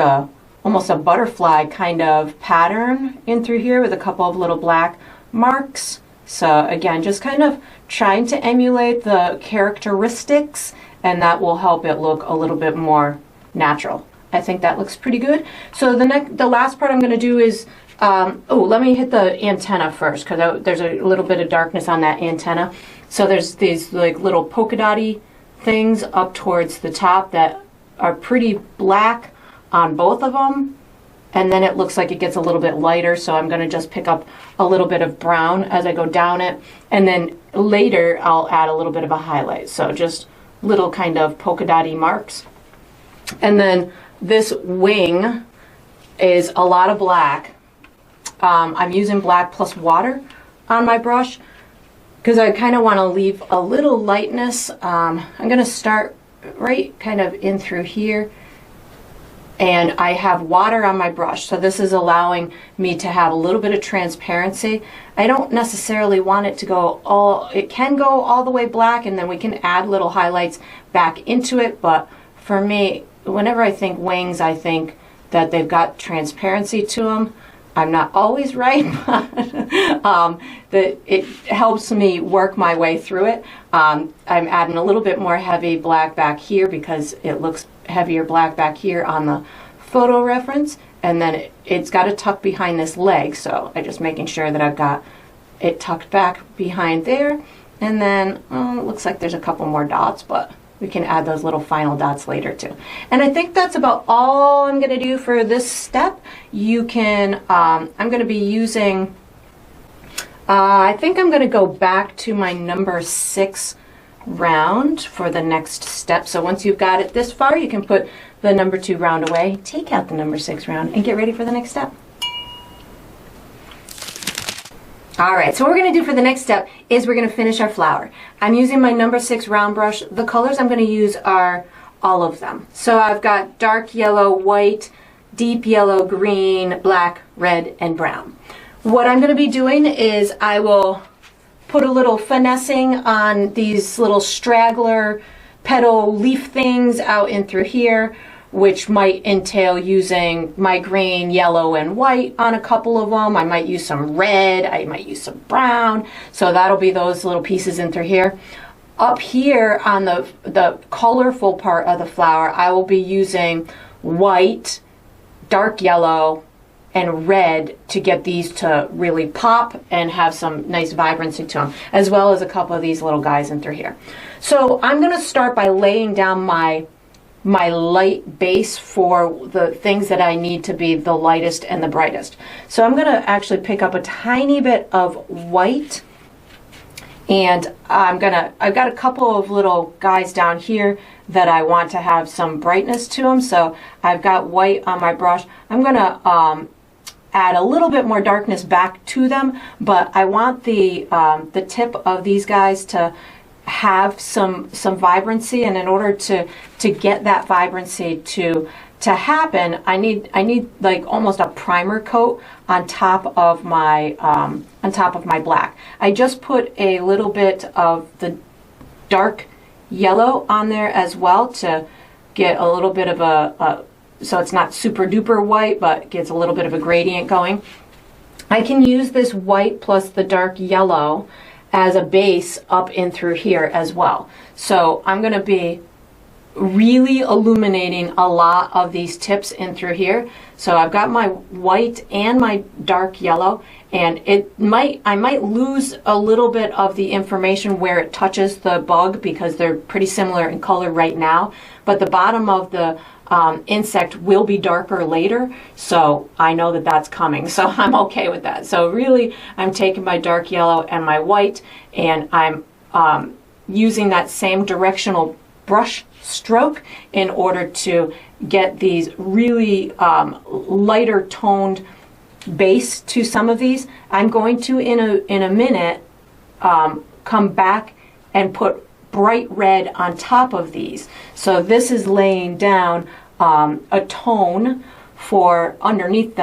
almost a butterfly kind of pattern in through here with a couple of little black marks. So again, just kind of trying to emulate the characteristics, and that will help it look a little bit more natural. I think that looks pretty good. So the last part I'm going to do is, let me hit the antenna first, because there's a little bit of darkness on that antenna. So there's these like little polka dotty things up towards the top that are pretty black on both of them. And then it looks like it gets a little bit lighter, so I'm going to just pick up a little bit of brown as I go down it. And then later I'll add a little bit of a highlight. So just little kind of polka dotty marks. And then this wing is a lot of black. I'm using black plus water on my brush because I kind of want to leave a little lightness. I'm going to start right kind of in through here. And I have water on my brush, so this is allowing me to have a little bit of transparency. I don't necessarily want it to go all, it can go all the way black, and then we can add little highlights back into it, but for me, whenever I think wings, I think that they've got transparency to them. I'm not always right, but that it helps me work my way through it. I'm adding a little bit more heavy black back here because it looks heavier black back here on the photo reference, and then it's got to tuck behind this leg, so I'm just making sure that I've got it tucked back behind there. And then it looks like there's a couple more dots, but we can add those little final dots later too. And I think that's about all I'm going to do for this step. You can, I'm going to be using, I think I'm going to go back to my number 6 round for the next step. So once you've got it this far, you can put the number 2 round away, take out the number 6 round, and get ready for the next step. All right, so what we're going to do for the next step is we're going to finish our flower. I'm using my number 6 round brush. The colors I'm going to use are all of them. So I've got dark yellow, white, deep yellow, green, black, red, and brown. What I'm going to be doing is I will put a little finessing on these little straggler petal leaf things out in through here, which might entail using my green, yellow, and white on a couple of them. I might use some red, I might use some brown. So that'll be those little pieces in through here. Up here on the colorful part of the flower, I will be using white, dark yellow, and red to get these to really pop and have some nice vibrancy to them, as well as a couple of these little guys in through here. So I'm going to start by laying down my light base for the things that I need to be the lightest and the brightest. So I'm going to actually pick up a tiny bit of white, and I've got a couple of little guys down here that I want to have some brightness to them. So I've got white on my brush. I'm going to add a little bit more darkness back to them, but I want the tip of these guys to have some vibrancy, and in order to get that vibrancy to happen, I need like almost a primer coat on top of my black. I just put a little bit of the dark yellow on there as well to get a little bit of so it's not super duper white, but gets a little bit of a gradient going. I can use this white plus the dark yellow as a base up in through here as well. So I'm going to be really illuminating a lot of these tips in through here. So I've got my white and my dark yellow, and I might lose a little bit of the information where it touches the bug because they're pretty similar in color right now, but the bottom of the insect will be darker later, so I know that that's coming, so I'm okay with that. So really I'm taking my dark yellow and my white, and I'm using that same directional brush stroke in order to get these really lighter toned base to some of these. I'm going to in a minute come back and put bright red on top of these. So this is laying down a tone for underneath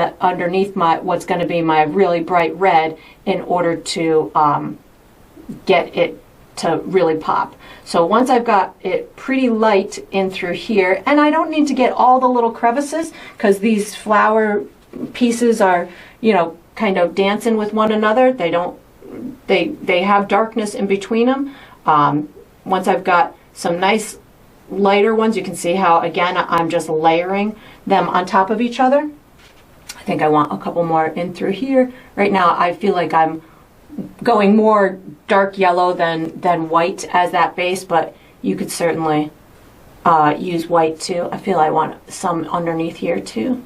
my what's going to be my really bright red in order to get it to really pop. So once I've got it pretty light in through here, and I don't need to get all the little crevices because these flower pieces are, you know, kind of dancing with one another. They have darkness in between them. Once I've got some nice lighter ones, you can see how, again, I'm just layering them on top of each other. I think I want a couple more in through here. Right now, I feel like I'm going more dark yellow than white as that base, but you could certainly use white too. I feel I want some underneath here too.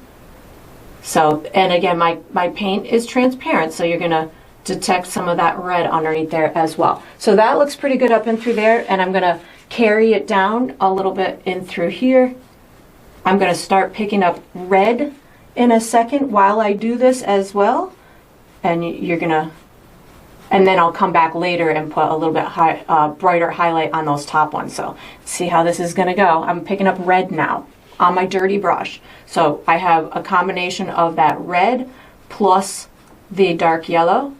So, and again, my paint is transparent, so you're gonna detect some of that red underneath there as well. So that looks pretty good up in through there, and I'm gonna carry it down a little bit in through here. I'm gonna start picking up red in a second while I do this as well, and and then I'll come back later and put a little bit brighter highlight on those top ones. So see how this is gonna go. I'm picking up red now on my dirty brush. So I have a combination of that red plus the dark yellow,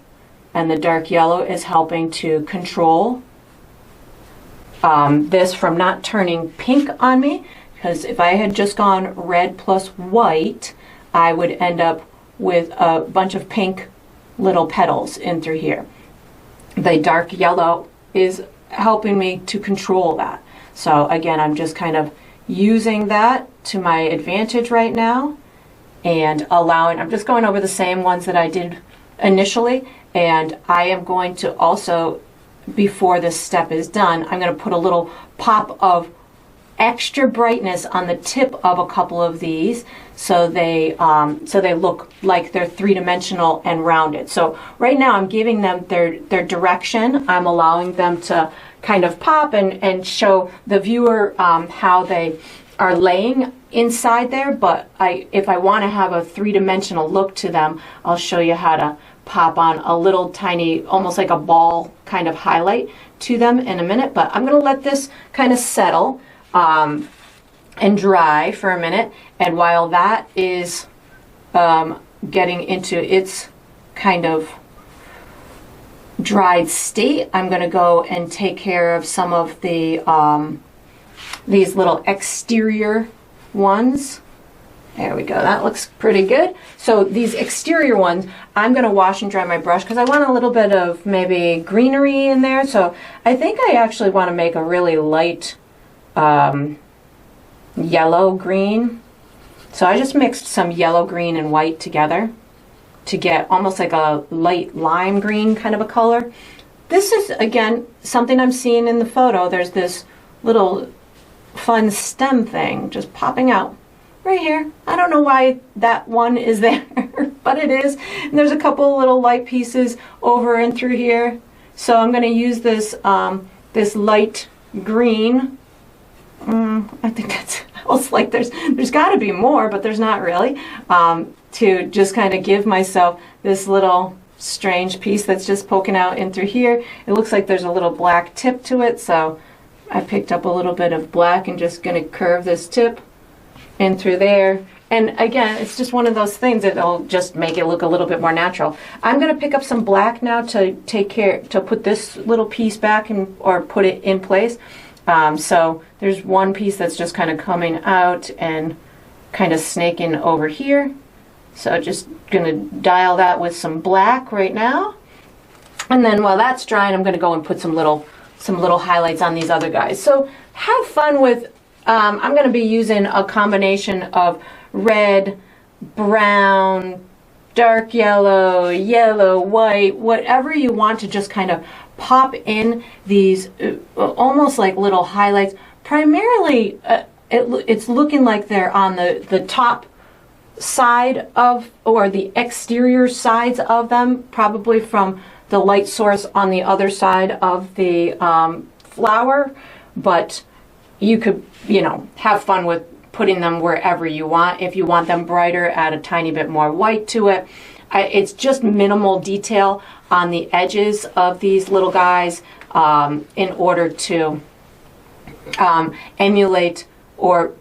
and the dark yellow is helping to control this from not turning pink on me, because if I had just gone red plus white, I would end up with a bunch of pink little petals in through here. The dark yellow is helping me to control that. So again, I'm just kind of using that to my advantage right now, and I'm just going over the same ones that I did initially, and I am going to also, before this step is done, I'm going to put a little pop of extra brightness on the tip of a couple of these, so they look like they're three-dimensional and rounded. So right now I'm giving them their direction. I'm allowing them to kind of pop and show the viewer how they are laying inside there, but if I want to have a three-dimensional look to them, I'll show you how to pop on a little tiny, almost like a ball kind of highlight to them in a minute. But I'm going to let this kind of settle and dry for a minute, and while that is getting into its kind of dried state, I'm going to go and take care of some of the these little exterior ones. There we go, that looks pretty good. So these exterior ones, I'm going to wash and dry my brush because I want a little bit of maybe greenery in there. So I think I actually want to make a really light yellow green. So I just mixed some yellow, green, and white together to get almost like a light lime green kind of a color. This is, again, something I'm seeing in the photo. There's this little fun stem thing just popping out right here. I don't know why that one is there, but it is. And there's a couple little light pieces over and through here. So I'm going to use this this light green. I think that's almost like there's got to be more, but there's not really. To just kind of give myself this little strange piece that's just poking out in through here. It looks like there's a little black tip to it, so I picked up a little bit of black and just going to curve this tip in through there. And again, it's just one of those things that'll just make it look a little bit more natural. I'm going to pick up some black now to put this little piece back or put it in place. So there's one piece that's just kind of coming out and kind of snaking over here. So just gonna dial that with some black right now. And then while that's drying, I'm gonna go and put some little highlights on these other guys. So have fun with, I'm gonna be using a combination of red, brown, dark yellow, yellow, white, whatever you want to just kind of pop in these almost like little highlights. Primarily, it's looking like they're on the top side of, or the exterior sides of them, probably from the light source on the other side of the flower, but you could, you know, have fun with putting them wherever you want. If you want them brighter, add a tiny bit more white to it. It's just minimal detail on the edges of these little guys in order to emulate or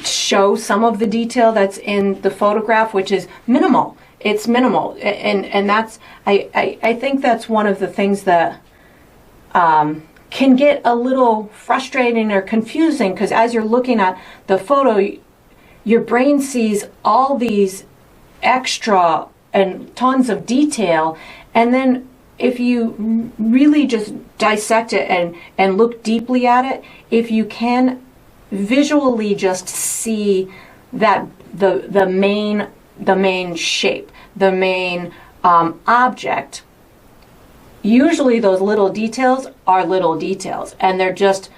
show some of the detail that's in the photograph, which is minimal. It's minimal, and that's, I think that's one of the things that can get a little frustrating or confusing, because as you're looking at the photo, your brain sees all these extra and tons of detail, and then if you really just dissect it and look deeply at it, if you can visually just see that the main shape, the main object, usually those little details are little details, and they're just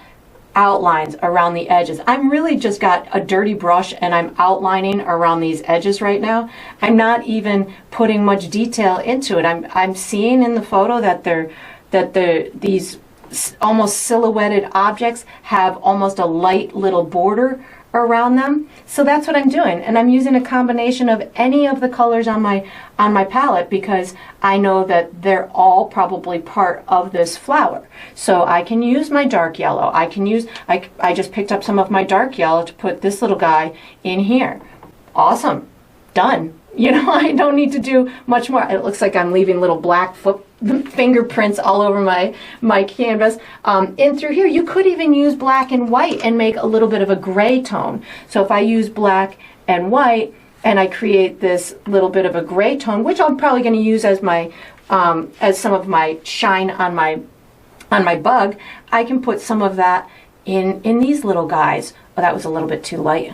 outlines around the edges. I'm really just got a dirty brush and I'm outlining around these edges right now. I'm not even putting much detail into it. I'm seeing in the photo that these almost silhouetted objects have almost a light little border around them. So that's what I'm doing, and I'm using a combination of any of the colors on my palette, because I know that they're all probably part of this flower. So I can use my dark yellow. I can use, I just picked up some of my dark yellow to put this little guy in here. Awesome, done. You know, I don't need to do much more. It looks like I'm leaving little black fingerprints all over my canvas. In through here, you could even use black and white and make a little bit of a gray tone. So if I use black and white and I create this little bit of a gray tone, which I'm probably going to use as my as some of my shine on my bug, I can put some of that in these little guys. Oh, that was a little bit too light.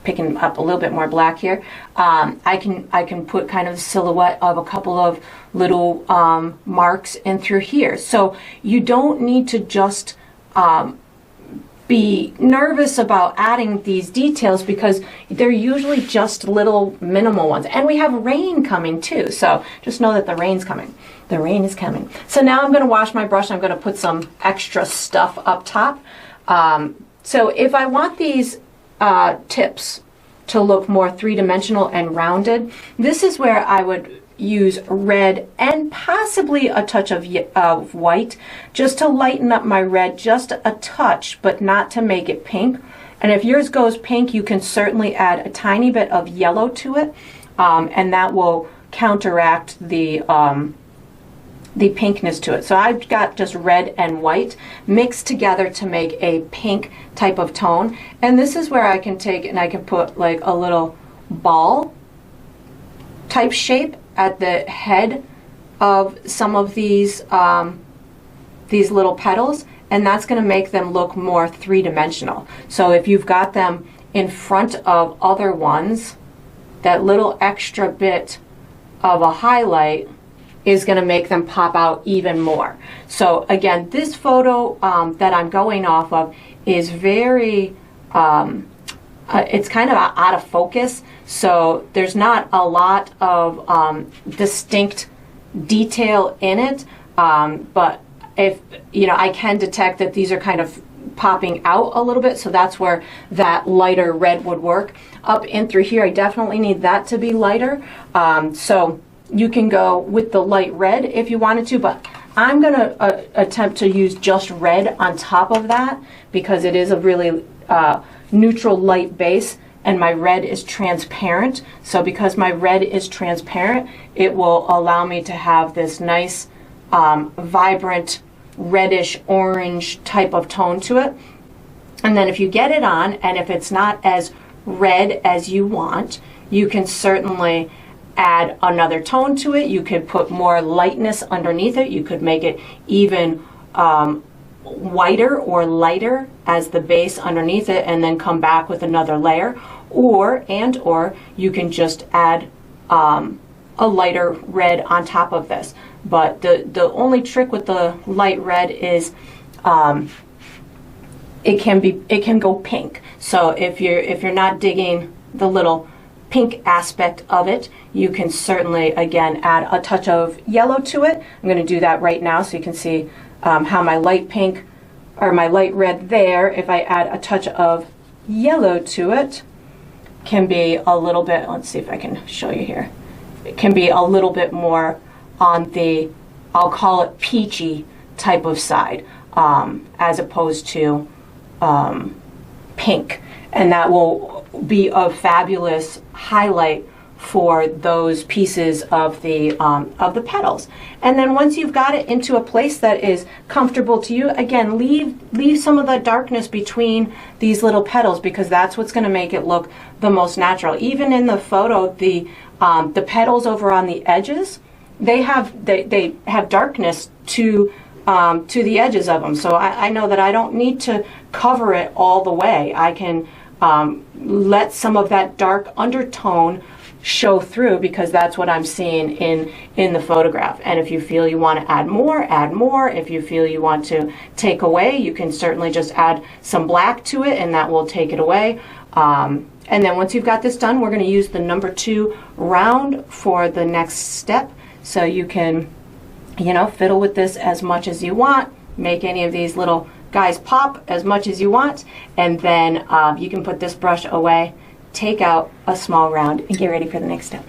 Picking up a little bit more black here. I can put kind of the silhouette of a couple of little marks in through here. So you don't need to just be nervous about adding these details, because they're usually just little minimal ones. And we have rain coming too, so just know that the rain's coming. The rain is coming. So now I'm going to wash my brush. I'm going to put some extra stuff up top. So if I want these tips to look more three-dimensional and rounded, this is where I would use red and possibly a touch of white, just to lighten up my red just a touch, but not to make it pink. And if yours goes pink, you can certainly add a tiny bit of yellow to it, and that will counteract the pinkness to it. So I've got just red and white mixed together to make a pink type of tone. And this is where I can take and I can put like a little ball type shape at the head of some of these little petals, and that's going to make them look more three-dimensional. So if you've got them in front of other ones, that little extra bit of a highlight is going to make them pop out even more. So again, this photo that I'm going off of is very, it's kind of out of focus, so there's not a lot of distinct detail in it, but if, you know, I can detect that these are kind of popping out a little bit, so that's where that lighter red would work. Up in through here, I definitely need that to be lighter, so you can go with the light red if you wanted to, but I'm going to attempt to use just red on top of that, because it is a really neutral light base, and my red is transparent. So because my red is transparent, it will allow me to have this nice vibrant reddish orange type of tone to it. And then if you get it on, and if it's not as red as you want. You can certainly add another tone to it. You could put more lightness underneath it. You could make it even whiter or lighter as the base underneath it, and then come back with another layer. Or you can just add a lighter red on top of this. But the only trick with the light red is it can go pink. So if you're not digging the little pink aspect of it, you can certainly again add a touch of yellow to it. I'm going to do that right now so you can see how my light pink or my light red there, if I add a touch of yellow to it, can be a little bit, let's see if I can show you here. It can be a little bit more on the, I'll call it peachy type of side, as opposed to pink. And that will be a fabulous highlight for those pieces of the petals. And then once you've got it into a place that is comfortable to you, again, leave some of the darkness between these little petals, because that's what's going to make it look the most natural. Even in the photo, the petals over on the edges, they have darkness to the edges of them. So I know that I don't need to cover it all the way. I can let some of that dark undertone show through, because that's what I'm seeing in the photograph. And if you feel you want to add more, add more. If you feel you want to take away, you can certainly just add some black to it, and that will take it away. And then once you've got this done, we're going to use the number 2 round for the next step. So you can, fiddle with this as much as you want, make any of these little guys pop as much as you want, and then you can put this brush away, take out a small round, and get ready for the next step.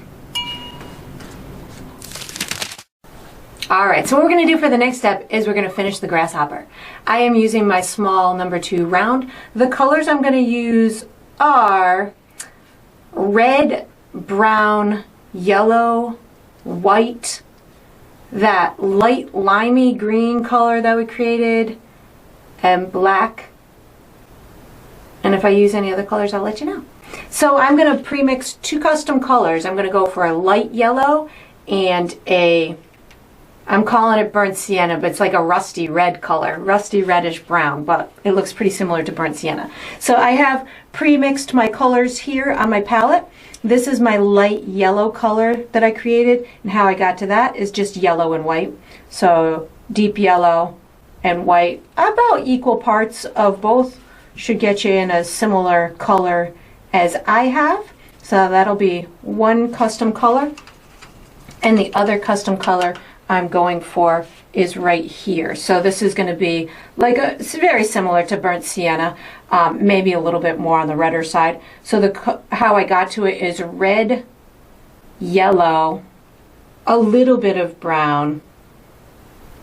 All right, so what we're going to do for the next step is we're going to finish the grasshopper. I am using my small number 2 round. The colors I'm going to use are red, brown, yellow, white, that light limey green color that we created, and black. And if I use any other colors, I'll let you know. So I'm going to pre-mix 2 custom colors. I'm going to go for a light yellow and I'm calling it burnt sienna, but it's like a rusty red color, rusty reddish brown, but it looks pretty similar to burnt sienna. So I have pre-mixed my colors here on my palette. This is my light yellow color that I created, and how I got to that is just yellow and white. So deep yellow and white, about equal parts of both, should get you in a similar color as I have. So that'll be one custom color, and the other custom color I'm going for is right here. So this is going to be like it's very similar to burnt sienna, maybe a little bit more on the redder side. So how I got to it is red, yellow, a little bit of brown,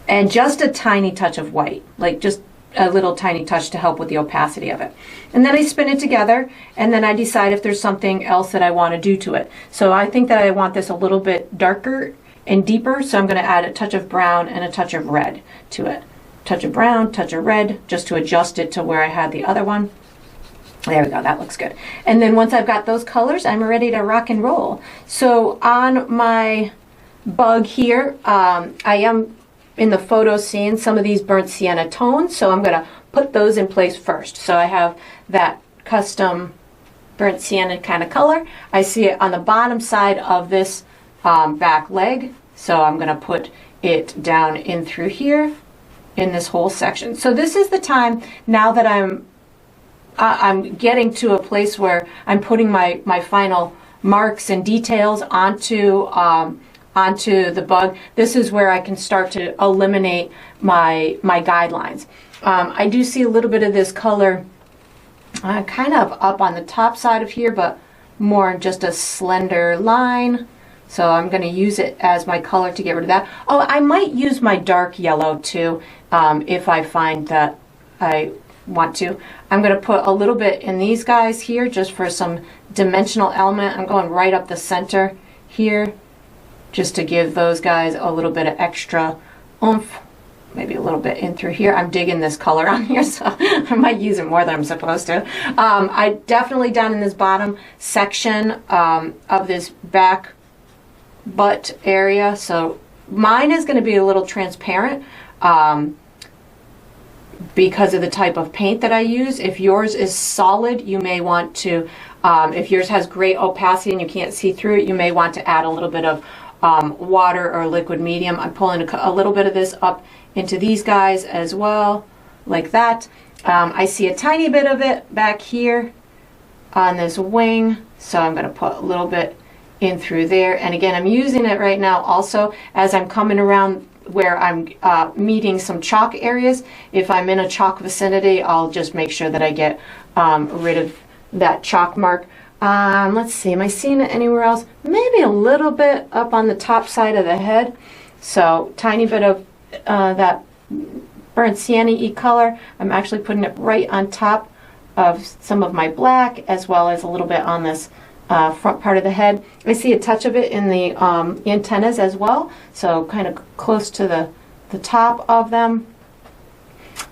and just a tiny touch of white, like just a little tiny touch to help with the opacity of it. And then I spin it together, and then I decide if there's something else that I want to do to it. So I think that I want this a little bit darker and deeper, so I'm going to add a touch of brown and a touch of red to it. Touch of brown, touch of red, just to adjust it to where I had the other one. There we go, that looks good. And then once I've got those colors, I'm ready to rock and roll. So on my bug here, I am in the photo seeing some of these burnt sienna tones, so I'm going to put those in place first. So I have that custom burnt sienna kind of color. I see it on the bottom side of this back leg, so I'm going to put it down in through here in this whole section. So this is the time now that I'm getting to a place where I'm putting my final marks and details onto the bug. This is where I can start to eliminate my guidelines. I do see a little bit of this color kind of up on the top side of here, but more just a slender line. So I'm going to use it as my color to get rid of that. Oh, I might use my dark yellow too, if I find that I want to. I'm going to put a little bit in these guys here just for some dimensional element. I'm going right up the center here just to give those guys a little bit of extra oomph maybe a little bit in through here. I'm digging this color on here, so I might use it more than I'm supposed to. I definitely down in this bottom section of this back butt area. So mine is going to be a little transparent because of the type of paint that I use. If yours is solid, you may want to, if yours has great opacity and you can't see through it, you may want to add a little bit of water or liquid medium. I'm pulling a little bit of this up into these guys as well, like that. I see a tiny bit of it back here on this wing, so I'm going to put a little bit in through there. And again, I'm using it right now also as I'm coming around where I'm meeting some chalk areas. If I'm in a chalk vicinity, I'll just make sure that I get rid of that chalk mark. Let's see, am I seeing it anywhere else? Maybe a little bit up on the top side of the head. So tiny bit of that burnt sienna-y color. I'm actually putting it right on top of some of my black, as well as a little bit on this front part of the head. I see a touch of it in the antennas as well, so kind of close to the top of them.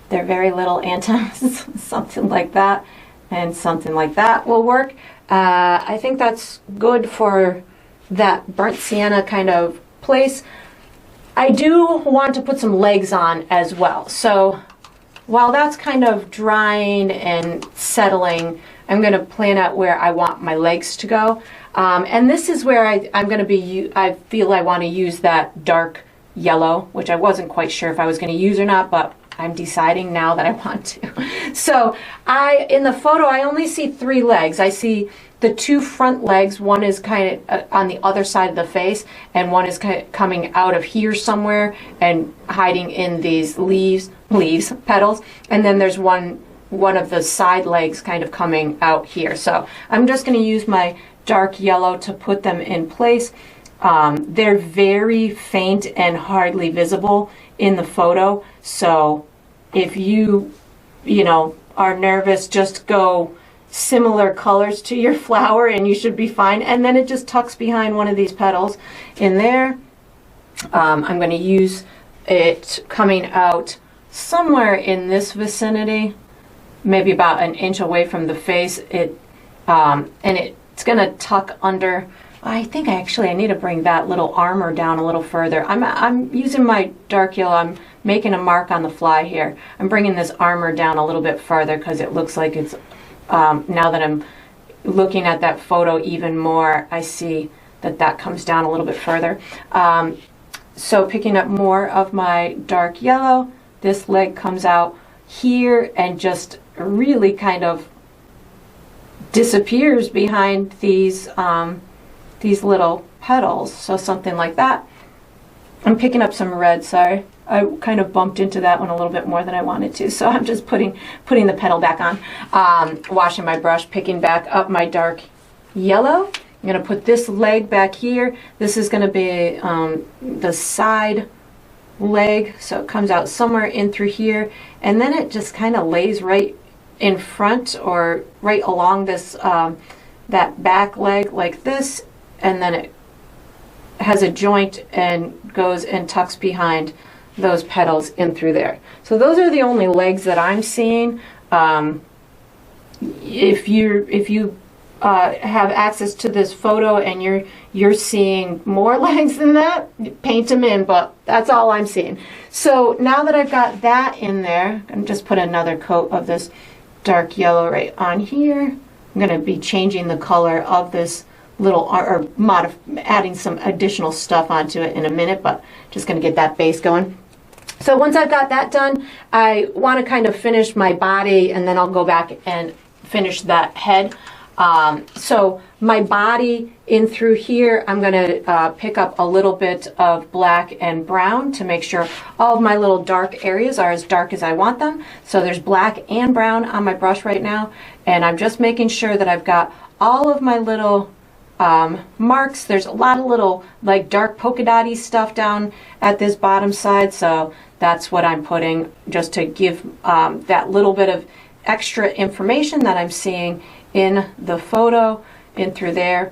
They're very little antennas, something like that, and something like that will work. I think that's good for that burnt sienna kind of place. I do want to put some legs on as well. So while that's kind of drying and settling, I'm going to plan out where I want my legs to go. And this is where I'm going to be, I feel I want to use that dark yellow, which I wasn't quite sure if I was going to use or not, but I'm deciding now that I want to. So in the photo, I only see 3 legs. I see the 2 front legs. One is kind of on the other side of the face, and one is kind of coming out of here somewhere and hiding in these leaves, petals. And then there's one of the side legs kind of coming out here. So I'm just going to use my dark yellow to put them in place. They're very faint and hardly visible in the photo. So if you are nervous, just go similar colors to your flower and you should be fine. And then it just tucks behind one of these petals in there. I'm going to use it coming out somewhere in this vicinity, maybe about an inch away from the face. And it's going to tuck under. I think I need to bring that little armor down a little further. I'm using my dark yellow. I'm making a mark on the fly here. I'm bringing this armor down a little bit further because it looks like it's, now that I'm looking at that photo even more, I see that comes down a little bit further. So picking up more of my dark yellow, this leg comes out here and just really kind of disappears behind these little petals. So something like that. I'm picking up some red, sorry. I kind of bumped into that one a little bit more than I wanted to, so I'm just putting the petal back on. Washing my brush, picking back up my dark yellow. I'm going to put this leg back here. This is going to be the side leg, so it comes out somewhere in through here, and then it just kind of lays right in front or right along this that back leg like this, and then it has a joint and goes and tucks behind those petals in through there. So those are the only legs that I'm seeing. If you have access to this photo and you're seeing more legs than that, paint them in, but that's all I'm seeing. So now that I've got that in there, I'm just put another coat of this dark yellow right on here. I'm going to be changing the color of this little, or adding some additional stuff onto it in a minute, but just going to get that base going. So once I've got that done, I want to kind of finish my body, and then I'll go back and finish that head. So my body in through here, I'm going to pick up a little bit of black and brown to make sure all of my little dark areas are as dark as I want them. So there's black and brown on my brush right now, and I'm just making sure that I've got all of my little marks. There's a lot of little like dark polka dotty stuff down at this bottom side, so that's what I'm putting just to give that little bit of extra information that I'm seeing in the photo in through there.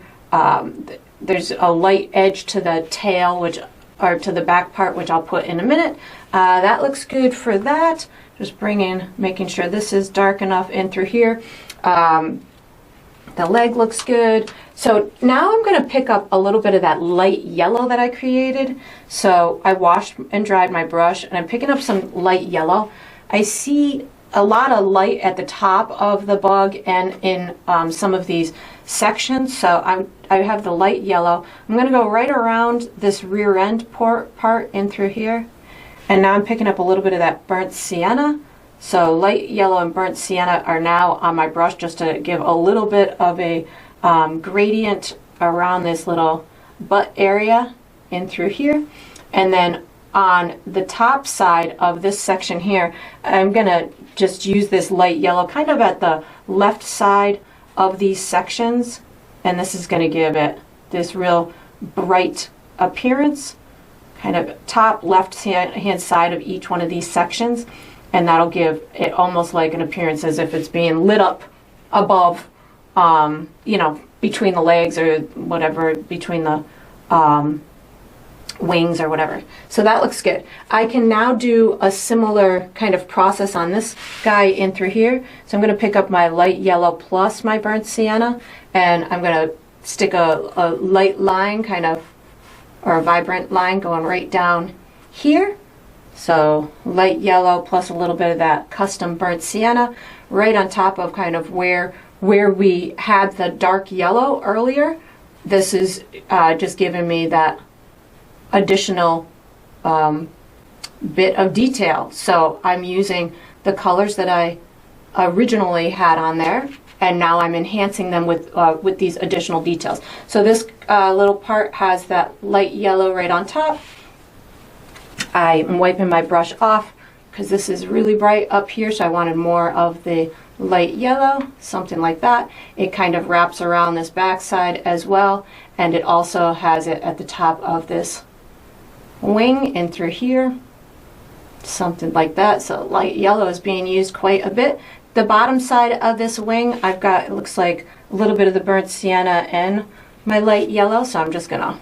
There's a light edge to the tail, which or to the back part, which I'll put in a minute. That looks good for that. Just making sure this is dark enough in through here. The leg looks good. So now I'm going to pick up a little bit of that light yellow that I created. So I washed and dried my brush, and I'm picking up some light yellow. I see a lot of light at the top of the bug and in some of these sections. So I have the light yellow. I'm going to go right around this rear end part in through here. And now I'm picking up a little bit of that burnt sienna. So light yellow and burnt sienna are now on my brush, just to give a little bit of a gradient around this little butt area in through here. And then on the top side of this section here, I'm gonna just use this light yellow kind of at the left side of these sections, and this is gonna give it this real bright appearance, kind of top left hand side of each one of these sections, and that'll give it almost like an appearance as if it's being lit up above, you know, between the legs or whatever, between the wings or whatever. So that looks good. I can now do a similar kind of process on this guy in through here. So I'm going to pick up my light yellow plus my burnt sienna, and I'm going to stick a light line kind of, or a vibrant line going right down here. So light yellow plus a little bit of that custom burnt sienna right on top of kind of where we had the dark yellow earlier. This is just giving me that additional bit of detail. So I'm using the colors that I originally had on there, and now I'm enhancing them with these additional details. So this little part has that light yellow right on top. I'm wiping my brush off because this is really bright up here, so I wanted more of the light yellow, something like that. It kind of wraps around this back side as well, and it also has it at the top of this wing and through here, something like that. So light yellow is being used quite a bit. The bottom side of this wing, I've got, it looks like a little bit of the burnt sienna and my light yellow, so I'm just gonna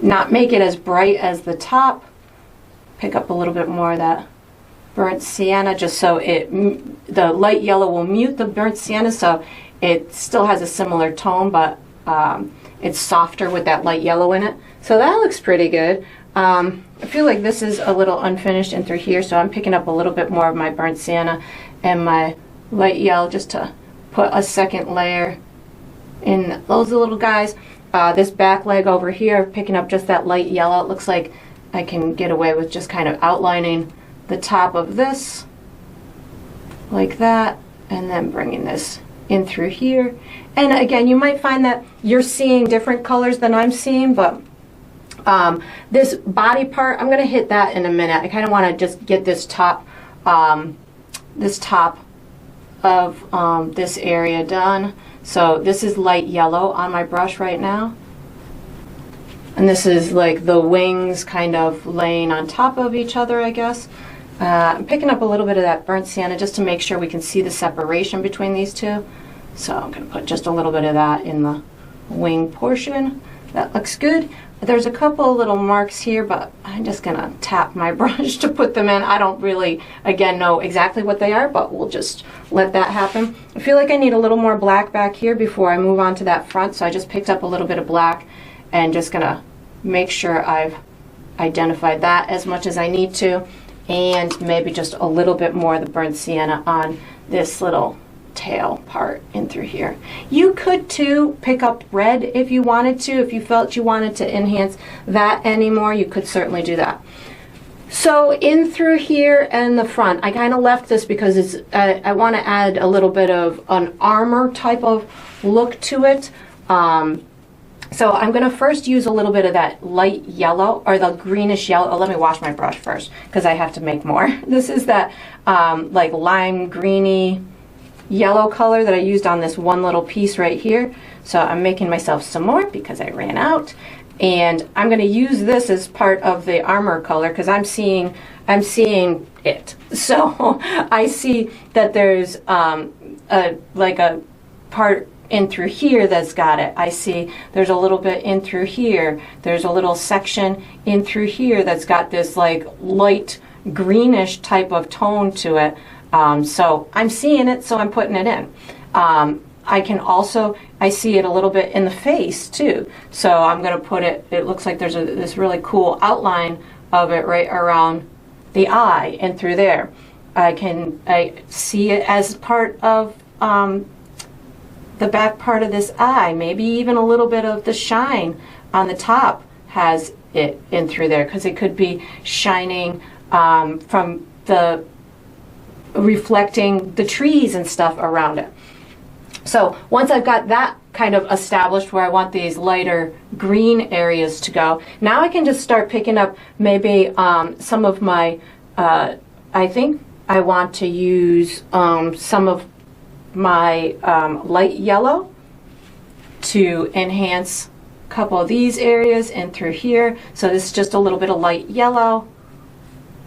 not make it as bright as the top, pick up a little bit more of that burnt sienna, just so the light yellow will mute the burnt sienna, so it still has a similar tone, but it's softer with that light yellow in it. So that looks pretty good. I feel like this is a little unfinished in through here, so I'm picking up a little bit more of my burnt sienna and my light yellow just to put a second layer in those little guys. This back leg over here, picking up just that light yellow. It looks like I can get away with just kind of outlining the top of this like that, and then bringing this in through here. And again, you might find that you're seeing different colors than I'm seeing, but this body part, I'm going to hit that in a minute. I kind of want to just get this top of this area done. So this is light yellow on my brush right now. And this is like the wings kind of laying on top of each other, I guess. I'm picking up a little bit of that burnt sienna just to make sure we can see the separation between these two. So I'm going to put just a little bit of that in the wing portion. That looks good. There's a couple little marks here, but I'm just going to tap my brush to put them in. I don't really, again, know exactly what they are, but we'll just let that happen. I feel like I need a little more black back here before I move on to that front, so I just picked up a little bit of black and just going to make sure I've identified that as much as I need to, and maybe just a little bit more of the burnt sienna on this little tail part in through here. You could too pick up red if you wanted to. If you felt you wanted to enhance that anymore, you could certainly do that. So in through here and the front, I kind of left this because it's I want to add a little bit of an armor type of look to it. So I'm going to first use a little bit of that light yellow, or the greenish yellow. Oh, let me wash my brush first because I have to make more. This is that like lime greeny yellow color that I used on this one little piece right here. So I'm making myself some more because I ran out, and I'm going to use this as part of the armor color because I'm seeing it. So I see that there's like a part in through here that's got it. I see there's a little bit in through here. There's a little section in through here that's got this like light greenish type of tone to it. So I'm seeing it, so I'm putting it in. I can also, I see it a little bit in the face too. So I'm going to put it, it looks like there's this really cool outline of it right around the eye and through there. I see it as part of the back part of this eye. Maybe even a little bit of the shine on the top has it in through there, because it could be shining from the reflecting the trees and stuff around it. So once I've got that kind of established where I want these lighter green areas to go, now I can just start picking up maybe some of my, I think I want to use some of my light yellow to enhance a couple of these areas and through here. So this is just a little bit of light yellow,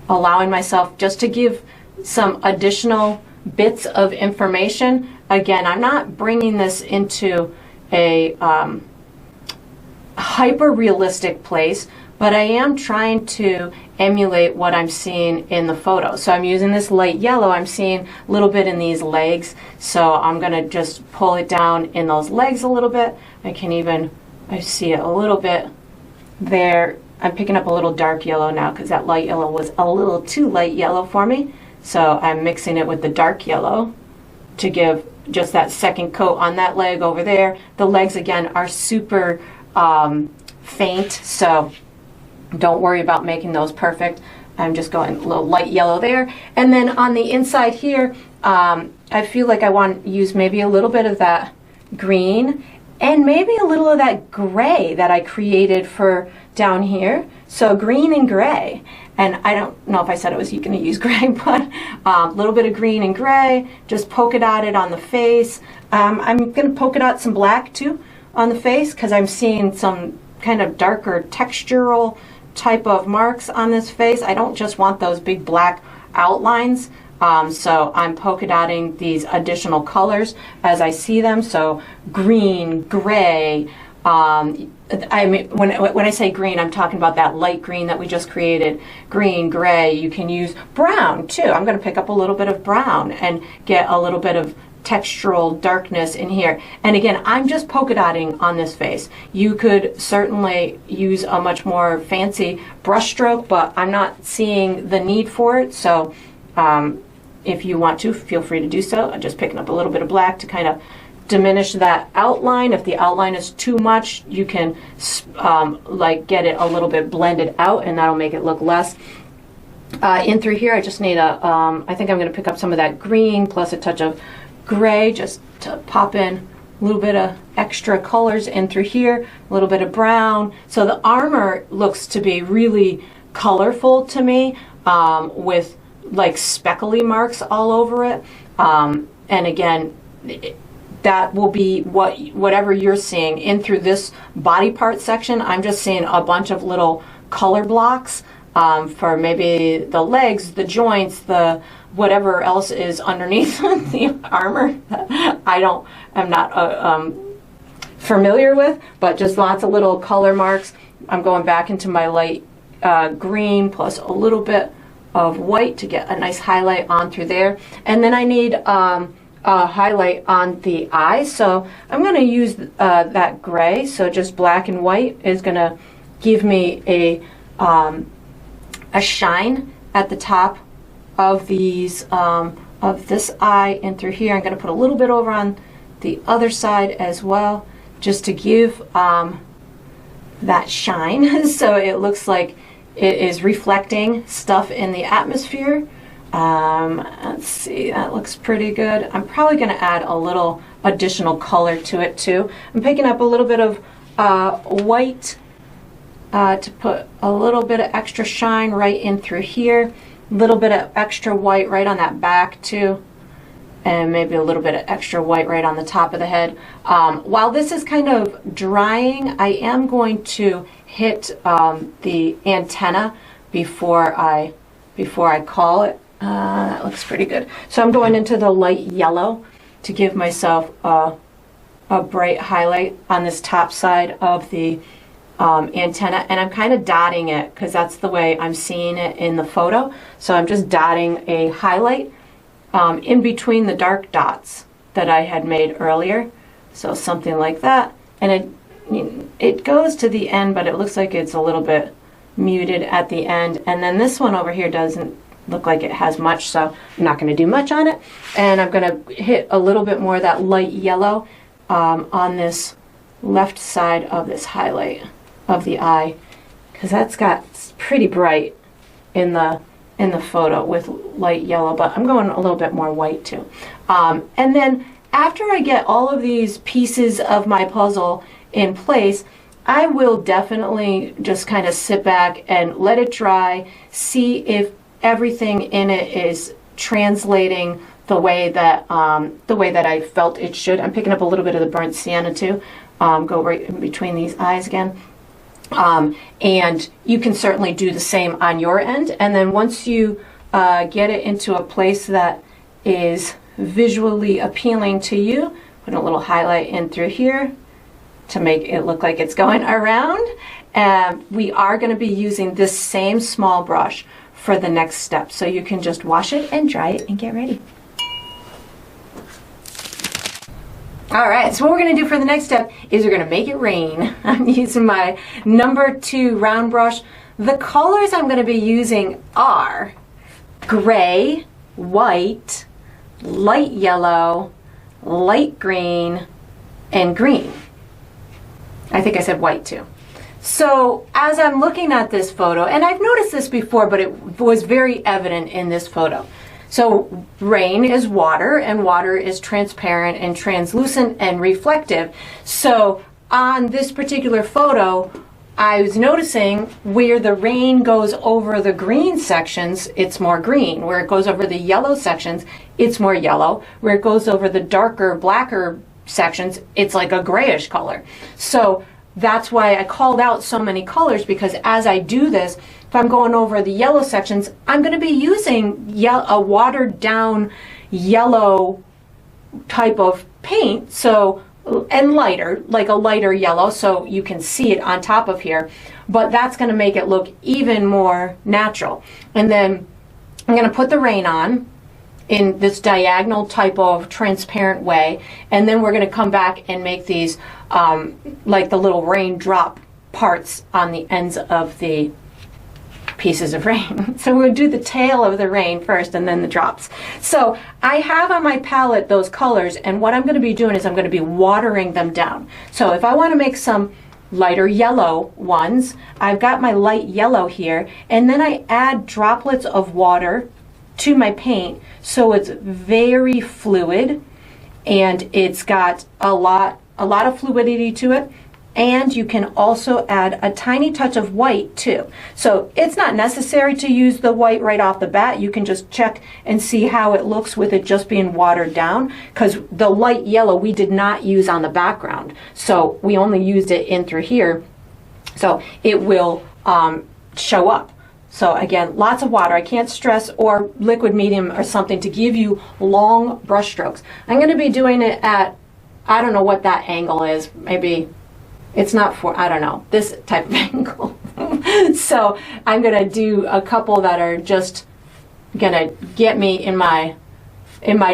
allowing myself just to give some additional bits of information. Again, I'm not bringing this into a hyper-realistic place, but I am trying to emulate what I'm seeing in the photo. So I'm using this light yellow. I'm seeing a little bit in these legs, so I'm going to just pull it down in those legs a little bit. I see it a little bit there. I'm picking up a little dark yellow now because that light yellow was a little too light yellow for me. So I'm mixing it with the dark yellow to give just that second coat on that leg over there. The legs, again, are super faint, so don't worry about making those perfect. I'm just going a little light yellow there. And then on the inside here, I feel like I want to use maybe a little bit of that green and maybe a little of that gray that I created for down here. So green and gray. And I don't know if I said I was going to use gray, but a little bit of green and gray, just polka dotted on the face. I'm going to polka dot some black too on the face because I'm seeing some kind of darker textural type of marks on this face. I don't just want those big black outlines. So I'm polka dotting these additional colors as I see them. So green, gray. I mean, when I say green, I'm talking about that light green that we just created. Green, gray. You can use brown too. I'm going to pick up a little bit of brown and get a little bit of textural darkness in here. And again, I'm just polka dotting on this face. You could certainly use a much more fancy brush stroke, but I'm not seeing the need for it. So if you want to, feel free to do so. I'm just picking up a little bit of black to kind of diminish that outline. If the outline is too much, you can like get it a little bit blended out, and that'll make it look less. In through here, I just need I think I'm going to pick up some of that green plus a touch of gray just to pop in a little bit of extra colors in through here, a little bit of brown. So the armor looks to be really colorful to me, with like speckly marks all over it. And again, that will be whatever you're seeing in through this body part section. I'm just seeing a bunch of little color blocks for maybe the legs, the joints, the whatever else is underneath the armor. I'm not familiar with, but just lots of little color marks. I'm going back into my light green plus a little bit of white to get a nice highlight on through there. And then I need highlight on the eye, so I'm going to use that gray. So just black and white is going to give me a shine at the top of these of this eye and through here. I'm going to put a little bit over on the other side as well, just to give that shine so it looks like it is reflecting stuff in the atmosphere. Let's see, that looks pretty good. I'm probably going to add a little additional color to it too. I'm picking up a little bit of white to put a little bit of extra shine right in through here. A little bit of extra white right on that back too. And maybe a little bit of extra white right on the top of the head. While this is kind of drying, I am going to hit the antenna before I call it. That looks pretty good. So I'm going into the light yellow to give myself a a bright highlight on this top side of the antenna, and I'm kind of dotting it because that's the way I'm seeing it in the photo. So I'm just dotting a highlight in between the dark dots that I had made earlier. So something like that, and it goes to the end, but it looks like it's a little bit muted at the end. And then this one over here doesn't look like it has much, so I'm not going to do much on it. And I'm going to hit a little bit more of that light yellow on this left side of this highlight of the eye, because that's got pretty bright in the photo with light yellow, but I'm going a little bit more white too. And then after I get all of these pieces of my puzzle in place, I will definitely just kind of sit back and let it dry, see if everything in it is translating the way that I felt it should. I'm picking up a little bit of the burnt sienna too. Go right in between these eyes again. And you can certainly do the same on your end. And then once you get it into a place that is visually appealing to you, put a little highlight in through here to make it look like it's going around. And we are going to be using this same small brush for the next step. So you can just wash it and dry it and get ready. All right, so what we're going to do for the next step is we're going to make it rain. I'm using my number 2 round brush. The colors I'm going to be using are gray, white, light yellow, light green, and green. I think I said white too. So as I'm looking at this photo, and I've noticed this before, but it was very evident in this photo. So rain is water, and water is transparent and translucent and reflective. So on this particular photo, I was noticing where the rain goes over the green sections, it's more green. Where it goes over the yellow sections, it's more yellow. Where it goes over the darker, blacker sections, it's like a grayish color. So that's why I called out so many colors, because as I do this, if I'm going over the yellow sections, I'm going to be using a watered down yellow type of paint, so, and lighter, like a lighter yellow, so you can see it on top of here, but that's going to make it look even more natural. And then I'm going to put the rain on in this diagonal type of transparent way, and then we're going to come back and make these like the little raindrop parts on the ends of the pieces of rain. So we'll do the tail of the rain first and then the drops. So I have on my palette those colors, and what I'm going to be doing is I'm going to be watering them down. So if I want to make some lighter yellow ones, I've got my light yellow here, and then I add droplets of water to my paint so it's very fluid and it's got a lot of fluidity to it. And you can also add a tiny touch of white too. So it's not necessary to use the white right off the bat. You can just check and see how it looks with it just being watered down, because the light yellow we did not use on the background. So we only used it in through here. So it will show up. So again, lots of water. I can't stress, or liquid medium or something to give you long brush strokes. I'm going to be doing it at, I don't know what that angle is, maybe it's not for, I don't know, this type of angle. So I'm going to do a couple that are just going to get me in my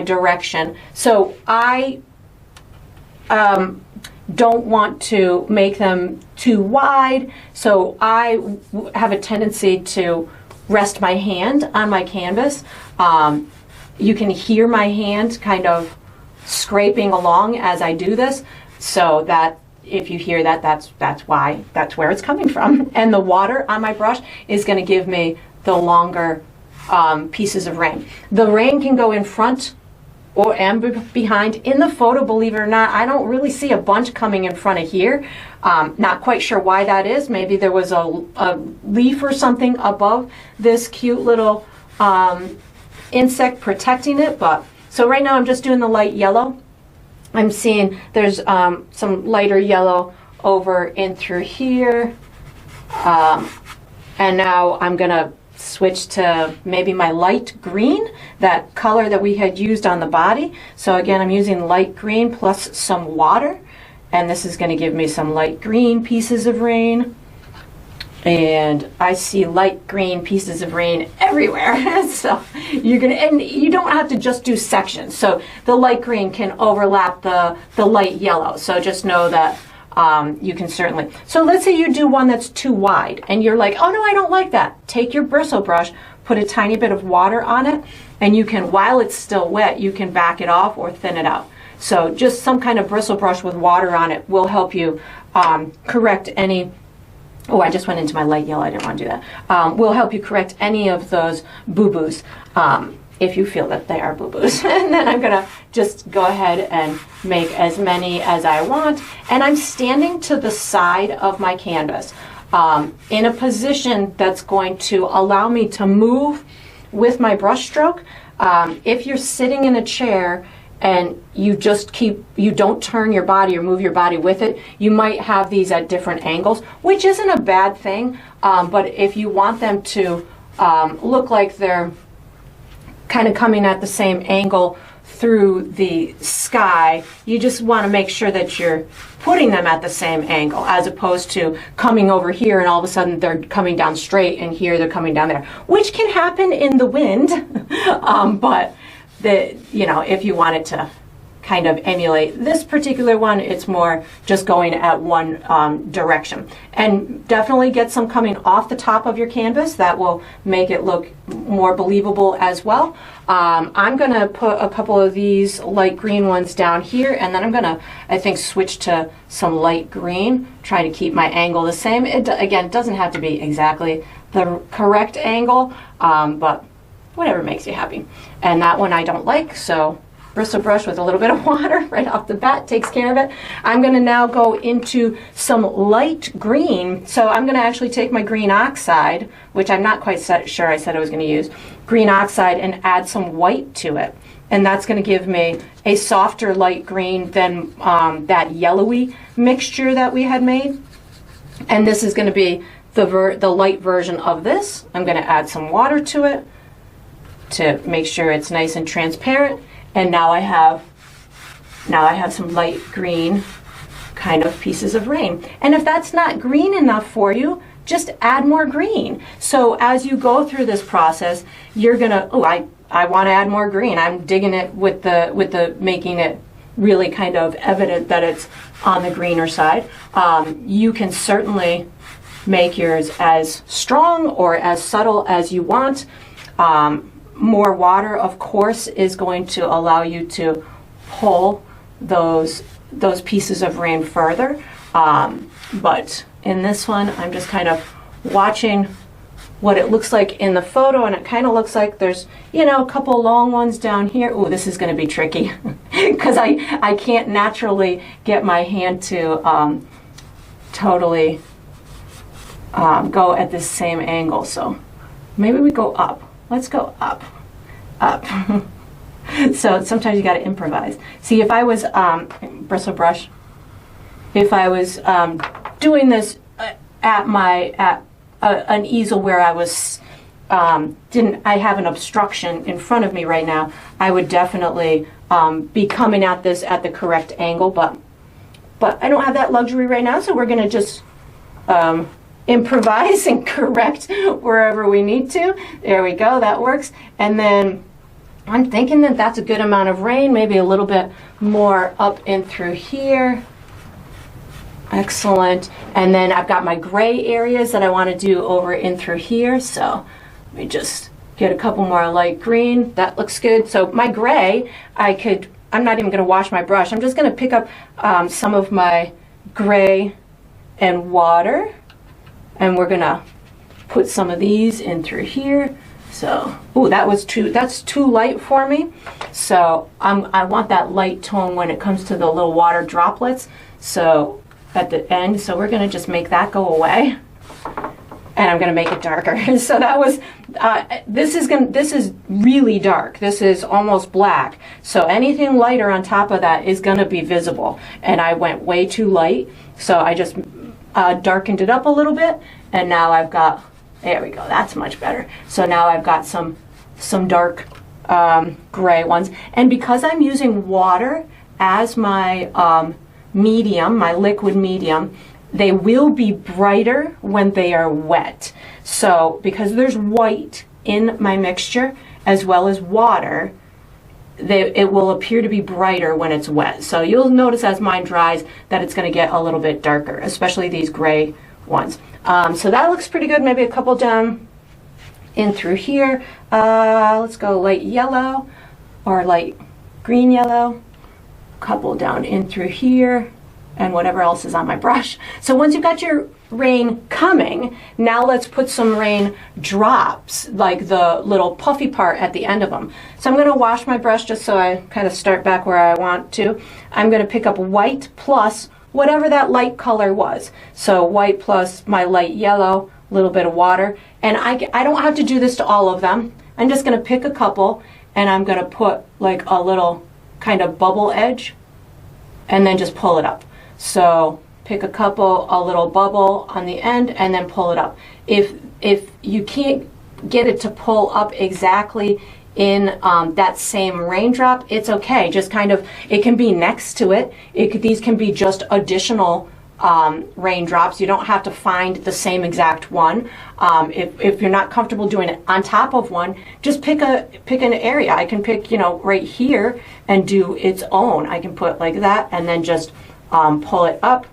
direction. So I don't want to make them too wide, so I have a tendency to rest my hand on my canvas. You can hear my hand kind of scraping along as I do this, so that if you hear that, that's where it's coming from. And the water on my brush is going to give me the longer pieces of rain. The rain can go in front and behind. In the photo, believe it or not, I don't really see a bunch coming in front of here. Not quite sure why that is. Maybe there was a leaf or something above this cute little insect protecting it. But so right now I'm just doing the light yellow. I'm seeing there's some lighter yellow over in through here. And now I'm going to switch to maybe my light green, that color that we had used on the body. So again, I'm using light green plus some water, and this is going to give me some light green pieces of rain. And I see light green pieces of rain everywhere. So you're gonna, and you don't have to just do sections. So the light green can overlap the light yellow. So just know that you can certainly. So let's say you do one that's too wide and you're like, oh no, I don't like that. Take your bristle brush, put a tiny bit of water on it, and you can, while it's still wet, you can back it off or thin it out. So just some kind of bristle brush with water on it will help you correct any. Oh, I just went into my light yellow. I didn't want to do that. Will help you correct any of those boo-boos if you feel that they are boo-boos. And then I'm going to just go ahead and make as many as I want. And I'm standing to the side of my canvas in a position that's going to allow me to move with my brush stroke. If you're sitting in a chair and you don't turn your body or move your body with it, you might have these at different angles, which isn't a bad thing, but if you want them to look like they're kind of coming at the same angle through the sky, you just want to make sure that you're putting them at the same angle, as opposed to coming over here and all of a sudden they're coming down straight and here they're coming down there, which can happen in the wind, but if you wanted to kind of emulate this particular one, it's more just going at one direction. And definitely get some coming off the top of your canvas. That will make it look more believable as well. I'm going to put a couple of these light green ones down here, and then I'm going to, I think, switch to some light green, try to keep my angle the same. Again, it doesn't have to be exactly the correct angle, but whatever makes you happy. And that one I don't like, so bristle brush with a little bit of water right off the bat takes care of it. I'm going to now go into some light green. So I'm going to actually take my green oxide, which I'm not quite sure I said I was going to use, green oxide, and add some white to it. And that's going to give me a softer light green than that yellowy mixture that we had made. And this is going to be the light version of this. I'm going to add some water to it to make sure it's nice and transparent. And now I have some light green kind of pieces of rain. And if that's not green enough for you, just add more green. So as you go through this process, you're gonna, oh, I want to add more green. I'm digging it with the making it really kind of evident that it's on the greener side. You can certainly make yours as strong or as subtle as you want. More water, of course, is going to allow you to pull those pieces of rain further. But in this one, I'm just kind of watching what it looks like in the photo, and it kind of looks like there's, a couple long ones down here. Ooh, this is going to be tricky because I can't naturally get my hand to totally go at this same angle. So maybe we go up. Let's go up. So sometimes you got to improvise. See, if I was bristle brush, if I was doing this at an easel where I was I have an obstruction in front of me right now, I would definitely be coming at this at the correct angle, but I don't have that luxury right now, so we're going to just improvise and correct wherever we need to. There we go, that works. And then I'm thinking that that's a good amount of rain, maybe a little bit more up in through here. Excellent. And then I've got my gray areas that I want to do over in through here. So let me just get a couple more light green. That looks good. So my gray, I'm not even going to wash my brush. I'm just going to pick up some of my gray and water, and we're going to put some of these in through here. So, ooh, that's too light for me. So I want that light tone when it comes to the little water droplets. So at the end, so we're going to just make that go away, and I'm going to make it darker. So that was this is really dark. This is almost black. So anything lighter on top of that is going to be visible. And I went way too light, so I just darkened it up a little bit, and now I've got There we go, that's much better. So now I've got some dark gray ones. And because I'm using water as my medium, my liquid medium, they will be brighter when they are wet. So because there's white in my mixture as well as water, it will appear to be brighter when it's wet. So you'll notice as mine dries that it's going to get a little bit darker, especially these gray ones. So that looks pretty good. Maybe a couple down in through here. Let's go light yellow or light green yellow. Couple down in through here, and whatever else is on my brush. So once you've got your rain coming, now let's put some rain drops, like the little puffy part at the end of them. So I'm going to wash my brush just so I kind of start back where I want to. I'm going to pick up white plus whatever that light color was. So white plus my light yellow, a little bit of water. And I don't have to do this to all of them. I'm just going to pick a couple, and I'm going to put like a little kind of bubble edge and then just pull it up. So pick a couple, a little bubble on the end, and then pull it up. If you can't get it to pull up exactly in that same raindrop, it's okay. Just kind of, it can be next to it. These can be just additional raindrops. You don't have to find the same exact one. If you're not comfortable doing it on top of one, just pick an area. I can pick, right here and do its own. I can put like that and then just pull it up.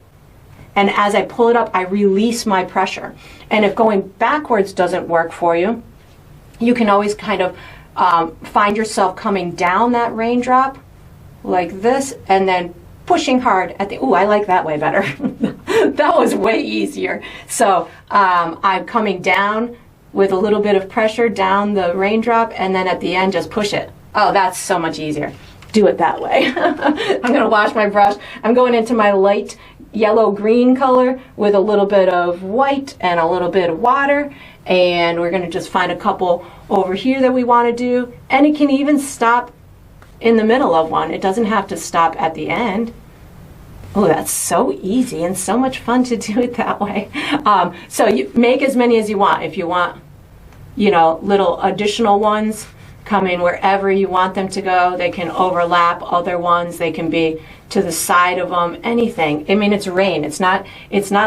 And as I pull it up, I release my pressure. And if going backwards doesn't work for you, you can always kind of find yourself coming down that raindrop like this and then pushing hard at the, ooh, I like that way better. That was way easier. So I'm coming down with a little bit of pressure down the raindrop, and then at the end just push it. Oh, that's so much easier. Do it that way. I'm going to wash my brush. I'm going into my light yellow-green color with a little bit of white and a little bit of water, and we're going to just find a couple over here that we want to do, and it can even stop in the middle of one. It doesn't have to stop at the end. Oh, that's so easy and so much fun to do it that way. So you make as many as you want. If you want, little additional ones, come in wherever you want them to go. They can overlap other ones. They can be to the side of them, anything. I mean, it's rain. It's not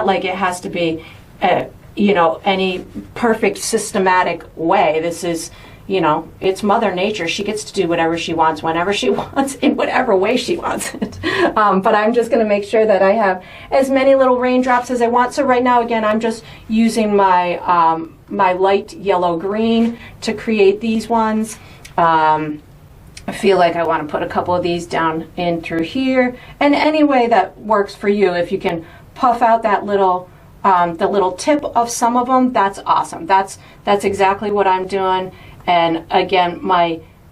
like it has to be, any perfect systematic way. This is, it's Mother Nature. She gets to do whatever she wants, whenever she wants, in whatever way she wants it. But I'm just going to make sure that I have as many little raindrops as I want. So right now, again, I'm just using my my light yellow-green to create these ones. I feel like I want to put a couple of these down in through here. And any way that works for you, if you can puff out that little, the little tip of some of them, that's awesome. That's exactly what I'm doing. And again,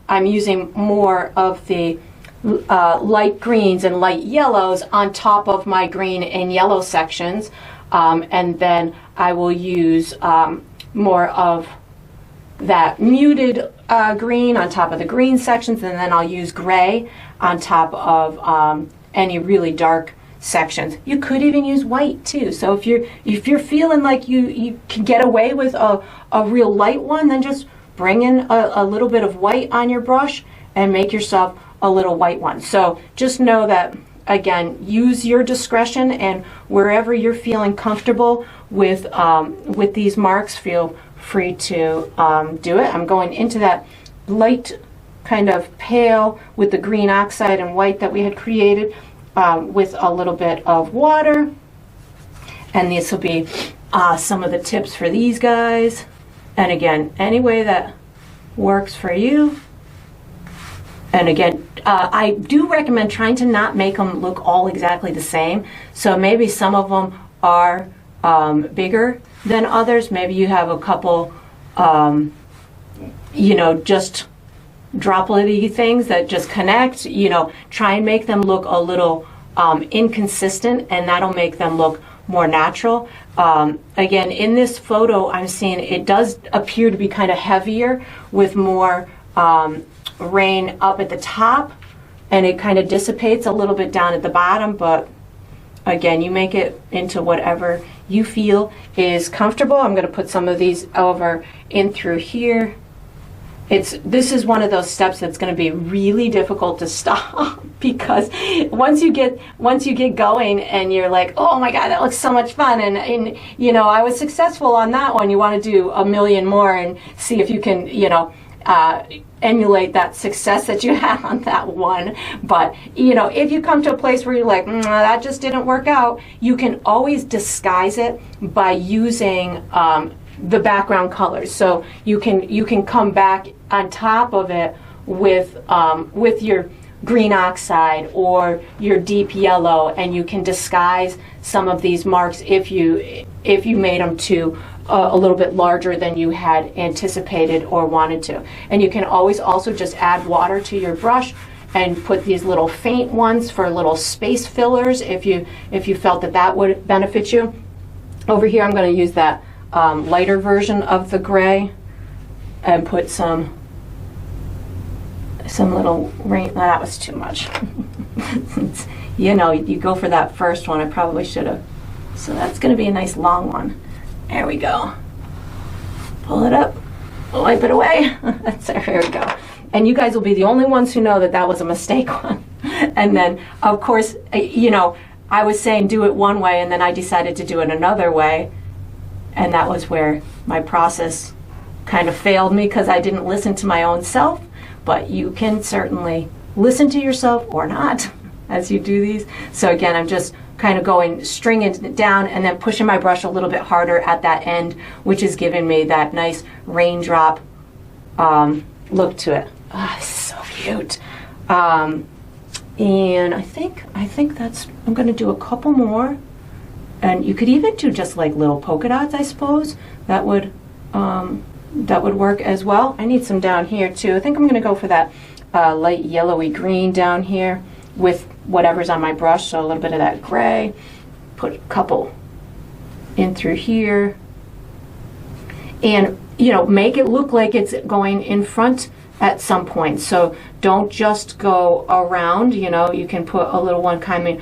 I'm using more of the light greens and light yellows on top of my green and yellow sections. And then I will use more of that muted green on top of the green sections, and then I'll use gray on top of any really dark sections. You could even use white too. So if you're feeling like you can get away with a real light one, then just bring in a little bit of white on your brush and make yourself a little white one. So just know that, again, use your discretion, and wherever you're feeling comfortable with these marks, feel free to do it. I'm going into that light kind of pale with the green oxide and white that we had created with a little bit of water. And this will be some of the tips for these guys. And again, any way that works for you. And again, I do recommend trying to not make them look all exactly the same. So maybe some of them are bigger than others. Maybe you have a couple, just droplet-y things that just connect. Try and make them look a little inconsistent, and that'll make them look more natural. Again, in this photo, I'm seeing it does appear to be kind of heavier with more rain up at the top, and it kind of dissipates a little bit down at the bottom, but again, you make it into whatever you feel is comfortable. I'm going to put some of these over in through here. This is one of those steps that's going to be really difficult to stop because once you get going and you're like, oh my God, that looks so much fun, and you know, I was successful on that one. You want to do a million more and see if you can, you know, emulate that success that you had on that one. But you know, if you come to a place where you're like, that just didn't work out, you can always disguise it by using the background colors. So you can come back on top of it with your green oxide or your deep yellow, and you can disguise some of these marks if you made them to a little bit larger than you had anticipated or wanted to. And you can always also just add water to your brush and put these little faint ones for little space fillers if you felt that would benefit you. Over here I'm going to use that lighter version of the gray and put some little rain. No, that was too much. You know, you go for that first one. I probably should have. So that's going to be a nice long one. There we go. Pull it up, wipe it away. There we go. And you guys will be the only ones who know that that was a mistake one. And then, of course, you know, I was saying do it one way, and then I decided to do it another way. And that was where my process kind of failed me because I didn't listen to my own self. But you can certainly listen to yourself or not as you do these. So again, I'm just kind of going, stringing it down and then pushing my brush a little bit harder at that end, which is giving me that nice raindrop look to it. Oh, this is so cute. And I think that's, I'm going to do a couple more. And you could even do just like little polka dots, I suppose. That would work as well. I need some down here too. I think I'm going to go for that light yellowy green down here with whatever's on my brush. So a little bit of that gray. Put a couple in through here. And, you know, make it look like it's going in front at some point. So don't just go around, you know, you can put a little one coming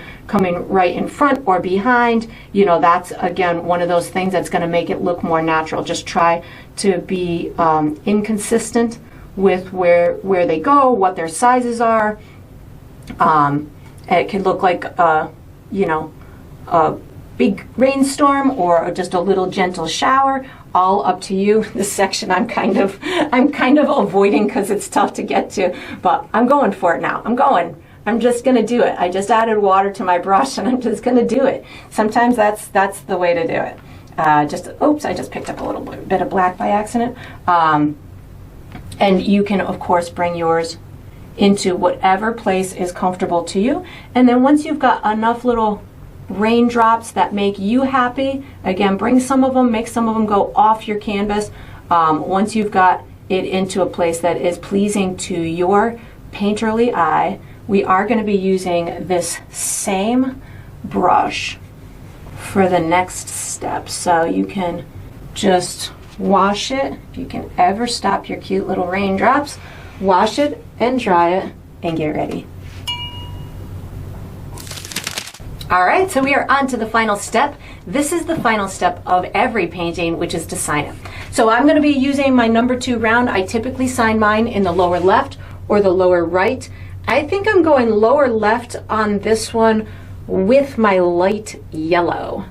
right in front or behind. You know, that's again one of those things that's going to make it look more natural. Just try to be inconsistent with where they go, what their sizes are. It can look like you know, a big rainstorm or just a little gentle shower. All up to you. This section I'm kind of avoiding because it's tough to get to, but I'm going for it now. I'm just gonna do it. I just added water to my brush and I'm just gonna do it. Sometimes that's the way to do it. Oops, I just picked up a little bit of black by accident. And you can of course bring yours into whatever place is comfortable to you. And then once you've got enough little raindrops that make you happy, again, bring some of them, make some of them go off your canvas. Once you've got it into a place that is pleasing to your painterly eye, we are going to be using this same brush for the next step. So you can just wash it. If you can ever stop your cute little raindrops, wash it and dry it and get ready. All right, so we are on to the final step. This is the final step of every painting, which is to sign it. So I'm going to be using my number 2 round. I typically sign mine in the lower left or the lower right. I think I'm going lower left on this one with my light yellow.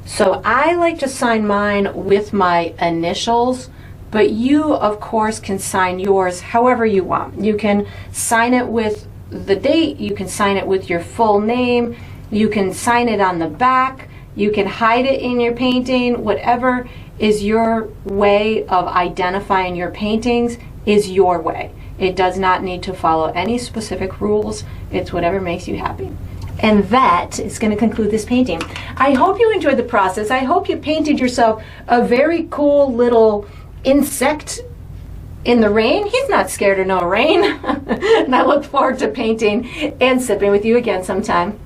So I like to sign mine with my initials, but you, of course, can sign yours however you want. You can sign it with the date, you can sign it with your full name, you can sign it on the back, you can hide it in your painting. Whatever is your way of identifying your paintings is your way. It does not need to follow any specific rules. It's whatever makes you happy. And that is going to conclude this painting. I hope you enjoyed the process. I hope you painted yourself a very cool little insect in the rain. He's not scared of no rain. And I look forward to painting and sipping with you again sometime.